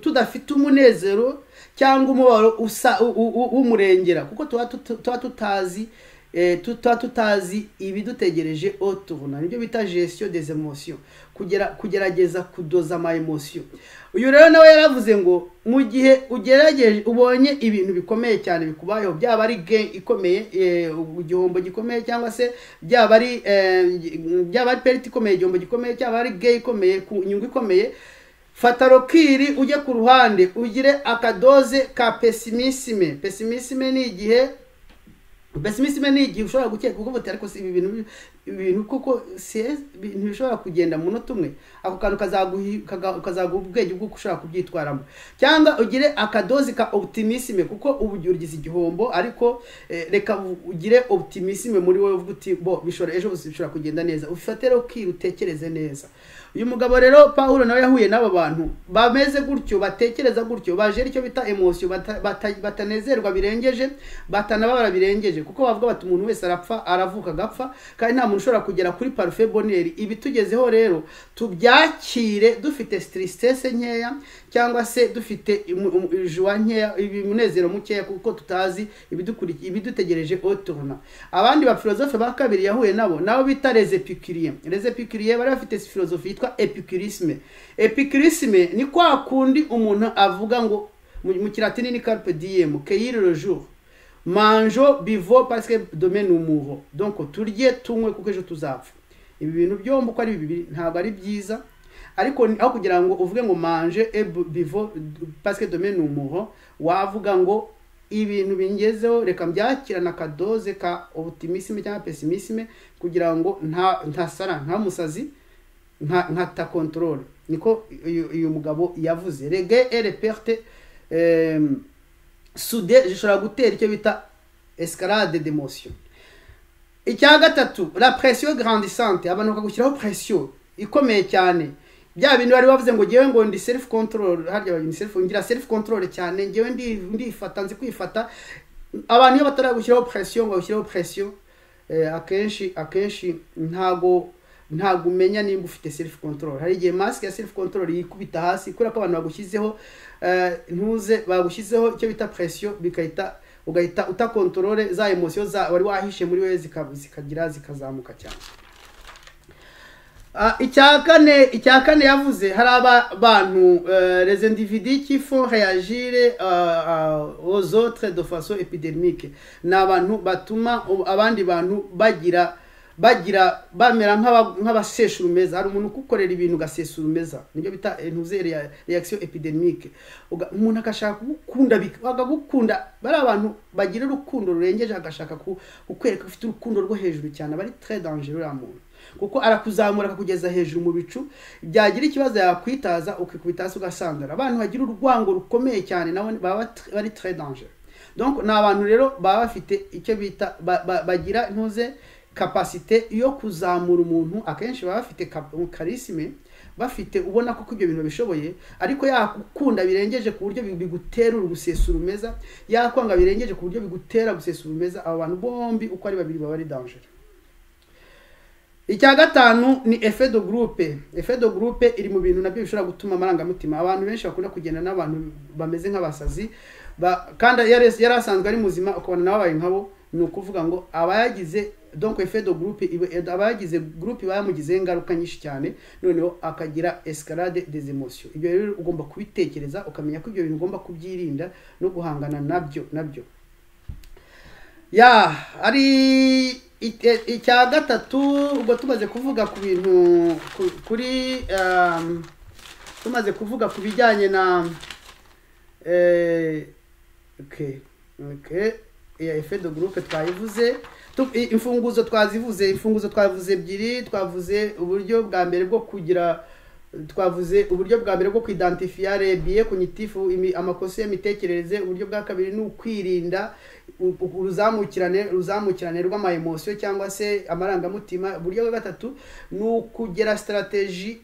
tudafite umunezero cyangwa umubaro umurengera, kuko tuba tutazi ibidutegereje autourna. Nibyo bita gestion des émotions, kugerageza kudoza ama emotion. Uyu rero nawe yaravuze ngo mu gihe ugerageje ubonye ibintu bikomeye cyane bikubayeho, byaba ari gain ikomeye, igihombo gikomeye, cyangwa se byaba ari perte ikomeye, igihombo gikomeye, cyaba ari gain ikomeye, ku nyungu ikomeye, fata rokiri ujye ku ruhande, ugire akadoze ka pessimisme. Pessimisme ni igihe ushobora gukeka kuko butari ko si ibintu kuko ibintu bishobora kugenda mu munota umwe, ako kantu kazaguha ubwenge bwo ushobora kubyitwaramo. Cyangwa ugire akadozi ka optimisme, kuko ubu ugize igihombo, ariko reka ugire optimisme muri wowe, uvuga uti ejo bishobora kugenda neza, ufate rokiri utekereze neza. Uyu mugabo rero Pawulo nawe yahuye n'aba bantu bameze gutyo, batekereza gutyo, baje icyo bita emotion, batanezerwa birengeje, batanababara birengeje, kuko bavuga bati umuntu wese arapfa, aravuka agapfa, kandi nta muntu ushobora kugera kuri parfait bonheur. Ibi tugezeho rero tubyakire dufite tristesse nkeya, cyangwa se dufite joie nkeya, umunezero mukeya, kuko tutazi ibidutegereje autourna. Abandi ba philosophe ba kabiri yahuye nabo bita les épicuriens. Les épicuriens bari bafite philosophie yitwa epicurisme. Epicurisme ni kwa kundi umuntu avuga ngo mu kilatini ni carpe diem, cueillir le jour, manjo bivo parce que demain nous mourrons. Donc turye tunywe kuko ejo tuzapfa. Ibi bintu byombi uko ari bibiri ntabwo ari byiza, ariko aho kugira ngo uvuge ngo manje et bivo parce que demain nous mourrons, wavuga ngo ibintu bingezeho reka mbyakirana kadoze ka optimisme cyangwa pessimisme, kugira ngo nta sara, nta musazi, nta control. niko uyu mugabo yavuze. Regret et les pertes soudaines zishobora gutera icyo bita escalade d'émotion. Icya gatatu, la pression grandissante, abantu bakagushyiraho pression ikomeye cyane. Bya bintu bari bavuze ngo ngewe ngo ndi self control, harya bari ngira self control cyane, ngewe ndifata nzi kwifata. Abantu iyo bataragushyiraho pression ngo bashyiraho pression, akenshi ntago umenya nimba ufite self control. Hari igihe mask ya self control yikubita hasi kubera ko abantu bagushyizeho bagushyizeho icyo bita pression, ugahita utakontorore za emotion za wari wahishe muri wewe zikazamuka cyane. Icya kane yavuze hari abantu les individus qui font réagir aux autres de façon épidémique. N'abantu batuma abandi bantu bamera nk'abaseshurumeza. Hari umuntu kukorera ibintu gasesurumeza, nibyo bita réaction épidémique. Umuntu akashaka gukunda bari abantu bagira urukundo rurengeje, agashaka kukwereka ufite urukundo rwo hejuru cyane, bari très dangereux ya muntu, kuko arakuzamura akakugeza hejuru mu bicu, byagira ikibazo yakwitaza ukikubita hasi ugasandara. Abantu bagira urwango rukomeye cyane nabo bari très dangereux. Donc na abantu rero baba bafite icyo bita bagira capacité yo kuzamura umuntu. Akenshi baba bafite charisme, bafite ubona ko ibyo bintu bishoboye, ariko yakukunda birengeje ku buryo bigutera urugusesura, yakwanga birengeje ku buryo bigutera gusesura. Abo bantu bombi uko ari babiri baba ari danger. Icya gatanu ni effet de groupe. Effet de groupe iri mu bintu nabyo bishobora gutuma amarangamutima. Abantu benshi bakunda kugenda n'abantu bameze nk'abasazi, kandi yari asanzwe ari muzima, ukabona nababaye nkabo. Ni ukuvuga ngo abayagize donc effet de groupe, abayagize groupe bamugize ingaruka nyinshi cyane, noneho akagira escalade des émotions. Ibyo rero ugomba kubitekereza ukamenya ko ibyo bintu ugomba kubyirinda no guhangana nabyo. Ari icya gatatu, ubwo tumaze kuvuga ku bintu tumaze kuvuga ku bijyanye na effet de groupe twayivuze. Imfunguzo twavuze ebyiri. Twavuze uburyo bwa mbere bwo kugira, twavuze uburyo bwa mbere bwo kwidentifier les biais cognitifs, amakosa y'imitekerereze. Uburyo bwa kabiri ni ukwirinda uruzamukirane rw'ama emotion cyangwa se amarangamutima. Uburyo bwa gatatu ni ukugera strategie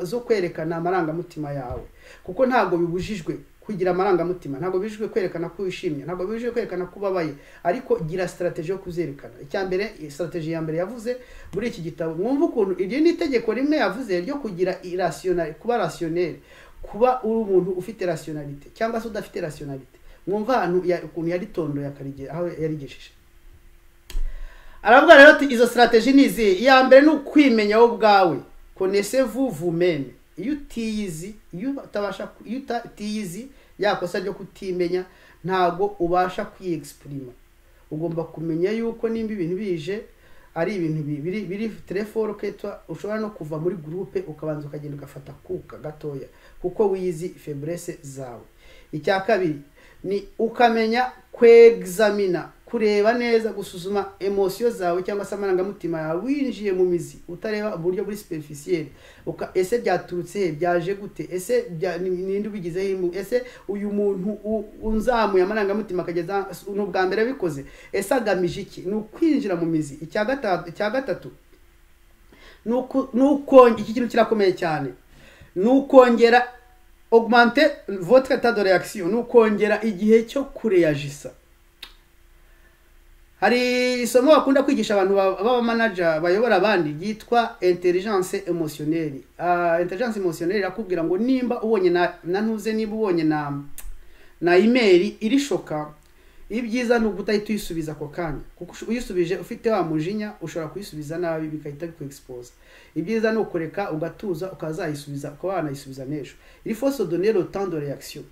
zo kwerekana amarangamutima yawe, kuko ntago bibujijwe kugira amarangamutima, ntago bibujijwe kwerekana ko wishimye, ntago bibujijwe kwerekana ko ubabaye, ariko gira strategie yo kuzerekana. Icya mbere, strategie ya mbere yavuze muri iki gitabo, mwumva ukuntu iryo ni itegeko rimwe yavuze ryo kugira irrational, kuba rationnel, kuba uri umuntu ufite rationalite cyangwa se udafite rationalite. Mwumva ukuntu yaritondoye akarige aho yarigejeje. Aravuga rero ati izo strategie nizi. Iya mbere ni ukwimenya wowe ubwawe, connaissez-vous vous-même. Iyo utiyizi yakosa ryo kutimenya, ntago ubasha kwiexprima. Ugomba kumenya yuko nimba ibintu bije ari ibintu biri telefone ketwa, ushobora no kuva muri groupe ukabanza ukagenda ugafata kuka gatoya, kuko wizi faiblesse zawe. Icya kabiri ni ukamenya kwexamina, kureba neza, gusuzuma emotion zawe cyangwa se amarangamutima yawe winjiye mu mizi, utareba uburyo buri superficiel. Ese byaturutse byaje gute, ese ninde ubigizeho, ese uyu muntu unzamuye amarangamutima akageza n'ubwa mbere bikoze, ese agamije iki? Ni ukwinjira mu mizi. Icya gatatu nuko iki kintu kirakomeye cyane, nukongera augmenter votre état de réaction, nukongera igihe cyo kureyagisa. Hari isomo bakunda kwigisha abantu baba manager bayobora abandi yitwa intelligence émotionnelle. Intelligence émotionnelle irakubwira ngo nimba ubonye niba ubonye na email irishoka, ibyiza no gutahita uyisubiza ko kanya, kuko uyisubije ufite wa mujinya ushobora kuyisubiza nabi bikahita bikuexpose. Ibyiza no kureka ugatuza ukazayisubiza ko wanayisubiza nesho. Il faut se donner le temps de réaction.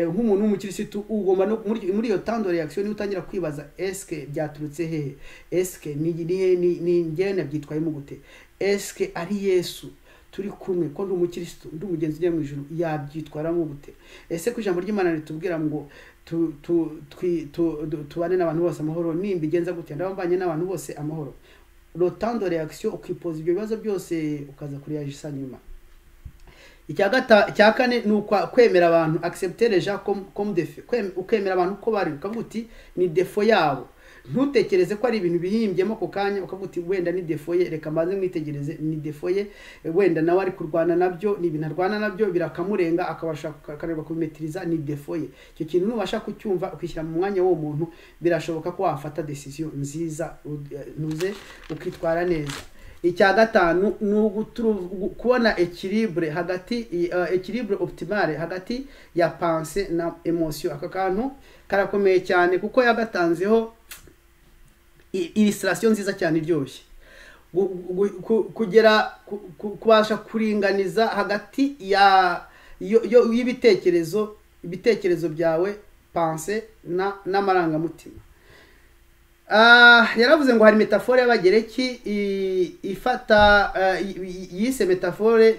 Nk'umuntu w'umukirisitu ugomba no muri iyo temps de réaction ni utangira kwibaza, eske byaturutse hehe, eske ni ngene byitwayemo gute, eske ari Yesu turi kumwe ko ndi umukirisitu ndi umugenzi ujya mu ijuru yabyitwaramo gute, ese ku ijambo ry'Imana ritubwira ngo tubane n'abantu bose amahoro, nimba igenza gute ndabambanye n'abantu bose amahoro. le temps de réaction ukipoza ibyo bibazo byose ukaza kuriyajisa nyuma. Icya kane ni kwemera abantu, accepter les gens comme des faits, ukemera abantu ko bari, ukavuga uti ni defo yabo, ntutekereze ko ari ibintu bihimbyemo ko kanya, ukavuga uti wenda ni defo ye, reka mbanze mwitegereze ni defo ye, wenda nawe ari kurwana nabyo, ni ibintu arwana nabyo birakamurenga, akabasha kareba kubimetiriza, ni defo ye. Icyo kintu nubasha kucyumva ukishyira mu mwanya w'uwo muntu, birashoboka ko wafata decision nziza, ntuze ukitwara neza. Icya gatanu ni kubona équilibre hagati, équilibre optimale hagati ya pensée na émotion. Aka kantu karakomeye cyane kuko yagatanzeho illustration nziza cyane iryoshye, kugera kubasha kuringaniza hagati y'ibitekerezo byawe, pensée n'amarangamutima. Yaravuze ngo hari metaphore y'abagereki ifata yise metaphore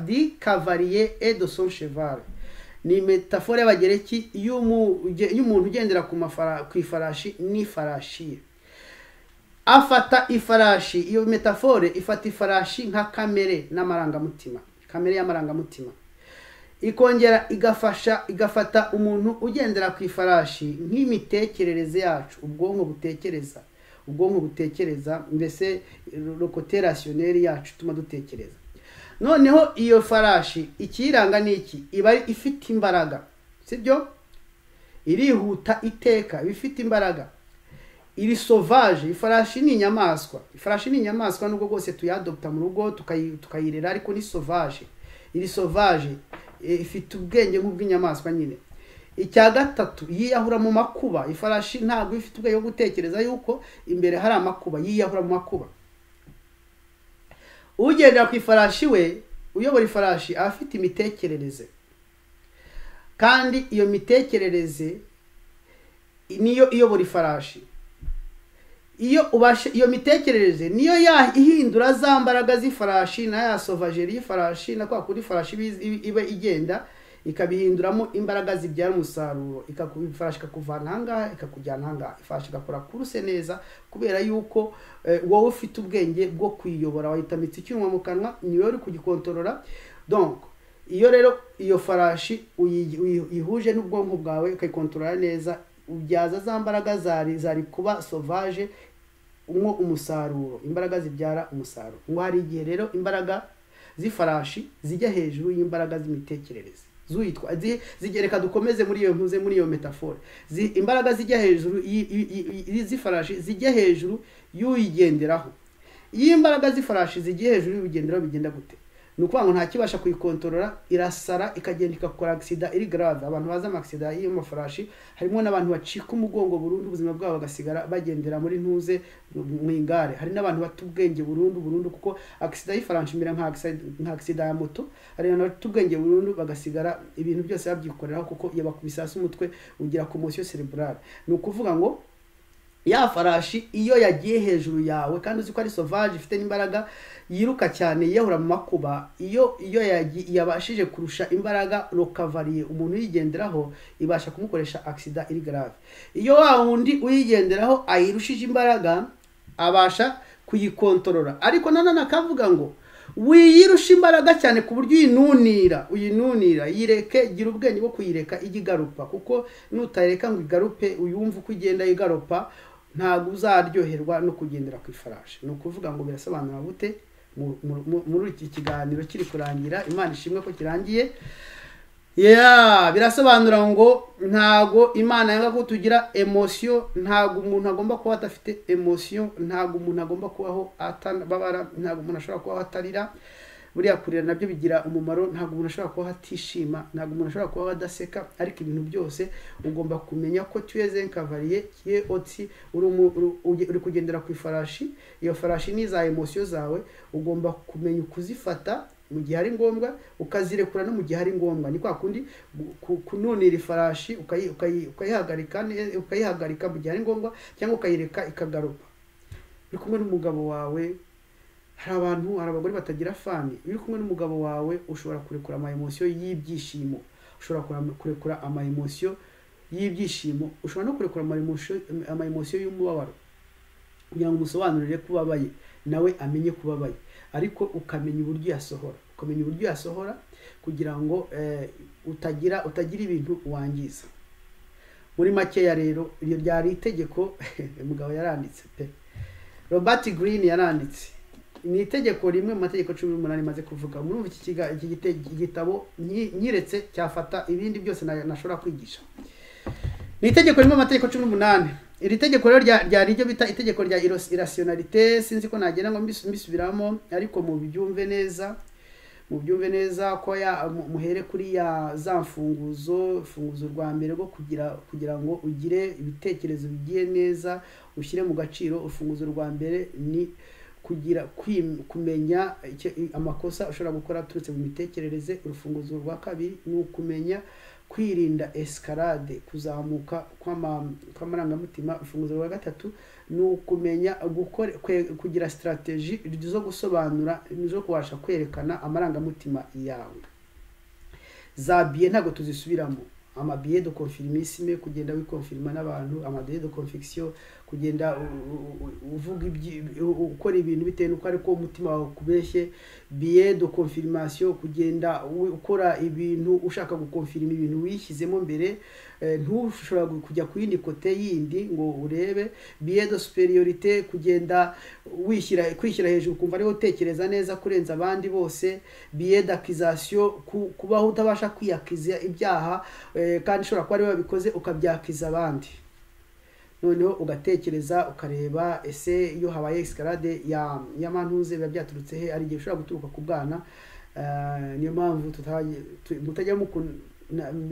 di cavalier et de son cheval. Ni metaphore y'abagereki y'umuntu ugendera ku ifarashi n'ifarashi. Afata ifarashi, iyo metaphore ifata ifarashi nka kamere n'amarangamutima, kamere y'amarangamutima. Ikongera igafata umuntu ugendera ku ifarashi nk'imitekerereze yacu, ubwonko butekereza, mbese le côté rationnel yacu tuma dutekereza. Noneho iyo farashi ikiranga niki, iba ifite imbaraga, sibyo? Irihuta iteka, bifite imbaraga. Iri sauvage, ifarashi ni inyamaswa. Ifarashi ni inyamaswa nubwo rwose tuyadopta mu rugo tukayirera, ariko ni sauvage. Iri sauvage ifite ubwenge nk'ubw'inyamaswa nyine. Icya gatatu, yiyahura mu makuba. Ifarashi ntabwo ifite ubwenge bwo gutekereza yuko imbere hari amakuba, yiyahura mu makuba. Ugendera ku ifarashi we, uyobora ifarashi afite imitekerereze, kandi iyo mitekerereze niyo iyobora ifarashi. Iyo mitekerereze niyo ihindura za mbaraga z'ifarashi na ya sauvagerie y'ifarashi, na kwa kuri ifarashi iba igenda ikabihinduramo imbaraga zibyara umusaruro, ikakufarashi ikakuvana ahangaha ikakujyana ahangaha. Ifarashi igakora kuruse neza kubera yuko wowe ufite ubwenge bwo kuyiyobora, wahitamitse icyuma mu kanwa, niwe uri kugikontorora. Donc iyo rero iyo farashi uyihuje n'ubwonko bwawe ukayikontorora neza, ubyaza za mbaraga zari kuba sauvage umusaruro, imbaraga zibyara umusaruro. Ngo hari igihe rero imbaraga z'ifarashi zijya hejuru y'imbaraga z'imitekerereze, zigereka dukomeze muri iyo metaphore. Imbaraga zijya hejuru z'ifarashi zijya hejuru y'uyigenderaho. Iyo imbaraga z'ifarashi zigiye hejuru y'uyigenderaho bigenda gute? Nukuvuga ngo nta kibasha kuyikontorora, irasara ikagenda ikakora accident iri grave. Abantu baza accident y'iyo mafarashi harimo n'abantu bacika umugongo burundu, ubuzima bwabo bagasigara bagendera muri ntuze mu ingare. Hari n'abantu batubwenge burundu kuko accident y'ifarashi mbere nka accident ya moto, hari n'abantu batubwenge burundu bagasigara ibintu byose babyikoreraho kuko yabakubisasa umutwe ugira commotion cerebrale. Nukuvuga ngo ya farashi iyo yagiye hejuru yawe kandi uzi ko ari sauvage ifite n'imbaraga, yiruka cyane, yiyahura mu makuba, iyo yabashije kurusha imbaraga le cavalier umuntu yigenderaho, ibasha kumukoresha accident iri grave. Iyo wa wundi uyigenderaho ayirushije imbaraga, abasha kuyikontorora. Ariko nanone akavuga ngo wiyirusha imbaraga cyane ku buryo uyinunira, yireke, gira ubwenge bwo kuyireka ijya igarupa, kuko nutayireka ngo igarupe uyumva uko igenda igarupa, ntabwo uzaryoherwa no kugendera ku ifarashi. Ni ukuvuga ngo birasobanura gute muri iki kiganiro kiri kurangira, Imana ishimwe ko kirangiye. Birasobanura ngo ntago Imana yanga ko tugira emotion, ntago umuntu agomba kuba adafite emotion, ntago umuntu agomba kubaho atababara, ntago umuntu ashobora kubaho atarira. Buriya kurira nabyo bigira umumaro, ntago umuntu ashobora kubaho atishima, ntago umuntu ashobora kubaho adaseka, ariko ibintu byose ugomba kumenya ko tu es un cavalier qui est aussi uri kugendera ku ifarashi. Iyo farashi ni za emotion zawe, ugomba kumenya ukuzifata mu gihe ari ngombwa, ukazirekura no mu gihe ari ngombwa. Ni kwa kundi kununira ifarashi ukayihagarika mu gihe ari ngombwa, cyangwa ukayireka ikagaruka. Uri kumwe n'umugabo wawe, hari abagore batagira fani, uri kumwe n'umugabo wawe ushobora kurekura ama emotion y'ibyishimo, ushobora kurekura ama emotion y'ibyishimo, ushobora no kurekura ama emotion y'umubabaro. kugira ngo umusobanurire kubabaye nawe amenye kubabaye, ariko ukamenya uburyo yasohora kugira ngo utagira ibintu wangiza. Muri makeya rero iyo ryari itegeko umugabo yaranditse pe, Robert Greene yaranditse, ni itegeko rimwe mu mategeko 18 maze kuvuga. Murumva iki gitabo nyiretse cyafata ibindi byose nashobora kwigisha. Ni itegeko rimwe mu mategeko 18. Iri tegeko rero ryari ryo bita itegeko rya irrationalité, sinzi ko nagera ngo mbisubiramo, ariko mu byumve neza ko muhere kuri ya za mfunguzo rwa mbere rwo kugira ngo ugire ibitekerezo bigiye neza, ushyire mu gaciro. Urufunguzo rwa mbere ni kumenya amakosa ushobora gukora turutse mu mitekerereze. Urufunguzo rwa kabiri ni ukumenya kwirinda escalade, kuzamuka kw'amarangamutima. Urufunguzo rwa gatatu ni ukumenya kugira strategy zo gusobanura, zo kubasha kwerekana amarangamutima yawe. Za biais ntago tuzisubiramo, amabiais de confirmisme, kugenda wikonfirma n'abantu, amabiais de conviction, kugenda uvuga ukora ibintu bitewe nuko ariko umutima wawe kubeshye. Biais de confirmation, kugenda ukora ibintu ushaka gukonfirma ibintu wishyizemo mbere, ntushobora kujya ku yindi kote yindi ngo urebe. Biais de superiorité, kugenda kwishyira hejuru kumva ariho utekereza neza kurenza abandi bose. Biais d'accusation, kubaho utabasha kwiyakiza ibyaha kandi ushobora kuba ari wabikoze ukabyakiza abandi. Noneho ugatekereza ukareba ese iyo habaye escalade ya mantuze biba byaturutse he, ari gihe ushobora guturuka ku bwana. Niyo mpamvu mutajya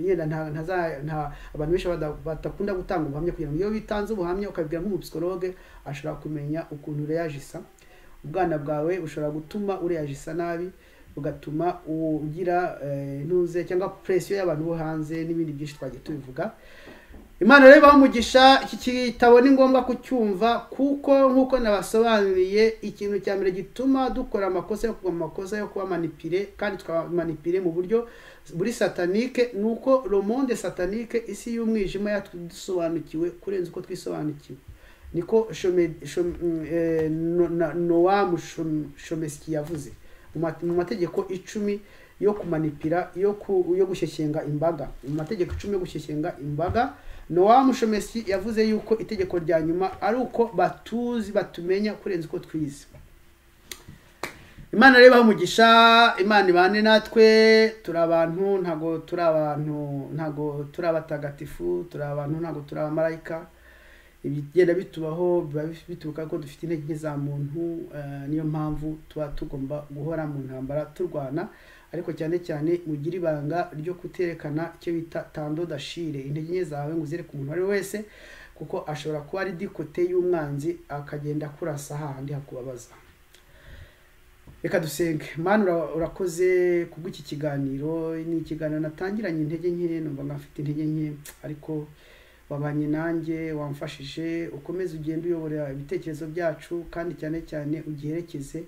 yenda nta abantu benshi batakunda gutanga ubuhamya, kugira ngo iyo bitanze ubuhamya ukabwira nk'umupsikologe ashobora kumenya ukuntu ureyagisa. Ubwana bwawe bushobora gutuma ureyagisa nabi, ugatuma ugira ntuze cyangwa pressure y'abantu bo hanze n'ibindi byinshi twagiye tubivuga. Imana rero bamugisha. Iki kitabo ni ngombwa kucyumva, kuko nkuko nabasobanuriye ikintu cya mbere gituma dukora amakosa yo kuba manipule, kandi twamanipule mu buryo buri satanique, nuko le monde satanique, isi y'umwijima yadusobanukiwe kurenza uko twisobanukiwe. Niko Noam Chomsky yavuze mu mategeko 10 yo kumanipira, yo gushyeshyenga imbaga. Mu mategeko 10 yo gushyeshyenga imbaga, Noam Chomsky yavuze yuko itegeko rya nyuma ari uko batumenya kurenza uko twize. Imana rero bamugisha, Imana ibane natwe. Turi abantu, ntago turi abatagatifu, turi abantu, ntago turi abamarayika. Ibigenda bitubaho biba bituruka ko dufite intege za muntu. Niyo mpamvu tuba tugomba guhora mu ntambara turwana, ariko cyane cyane mugira ibanga ryo kuterekana icyo bita tando dashire, intege nke zawe ngo uzere ku muntu ari wese, kuko ashobora kuba ari dikote y'umwanzi akagenda kurasa handi hakubabaza. Reka dusenge. Mana urakoze kubw'iki kiganiro. Ni ikiganiro natangiranye intege nke, numva ngafite intege nke, ariko wabanye nanjye, wamfashije. Ukomeze ugende uyobora ibitekerezo byacu, kandi cyane cyane ugiherekeze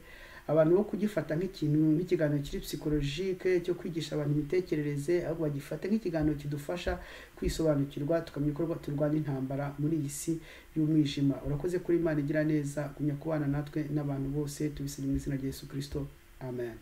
abantu bo kugifata nk'ikiganiro kiri psychologique cyo kwigisha abantu imitekerereze, ahubwo bagifata nk'ikiganiro kidufasha kwisobanukirwa, tukamenya ko turwanya intambara muri iyi si y'umwijima. Urakoze kuri Imana igira neza, kumenya kubana natwe n'abantu bose, tubisabye mu izina rya Yesu Kristo. Amen.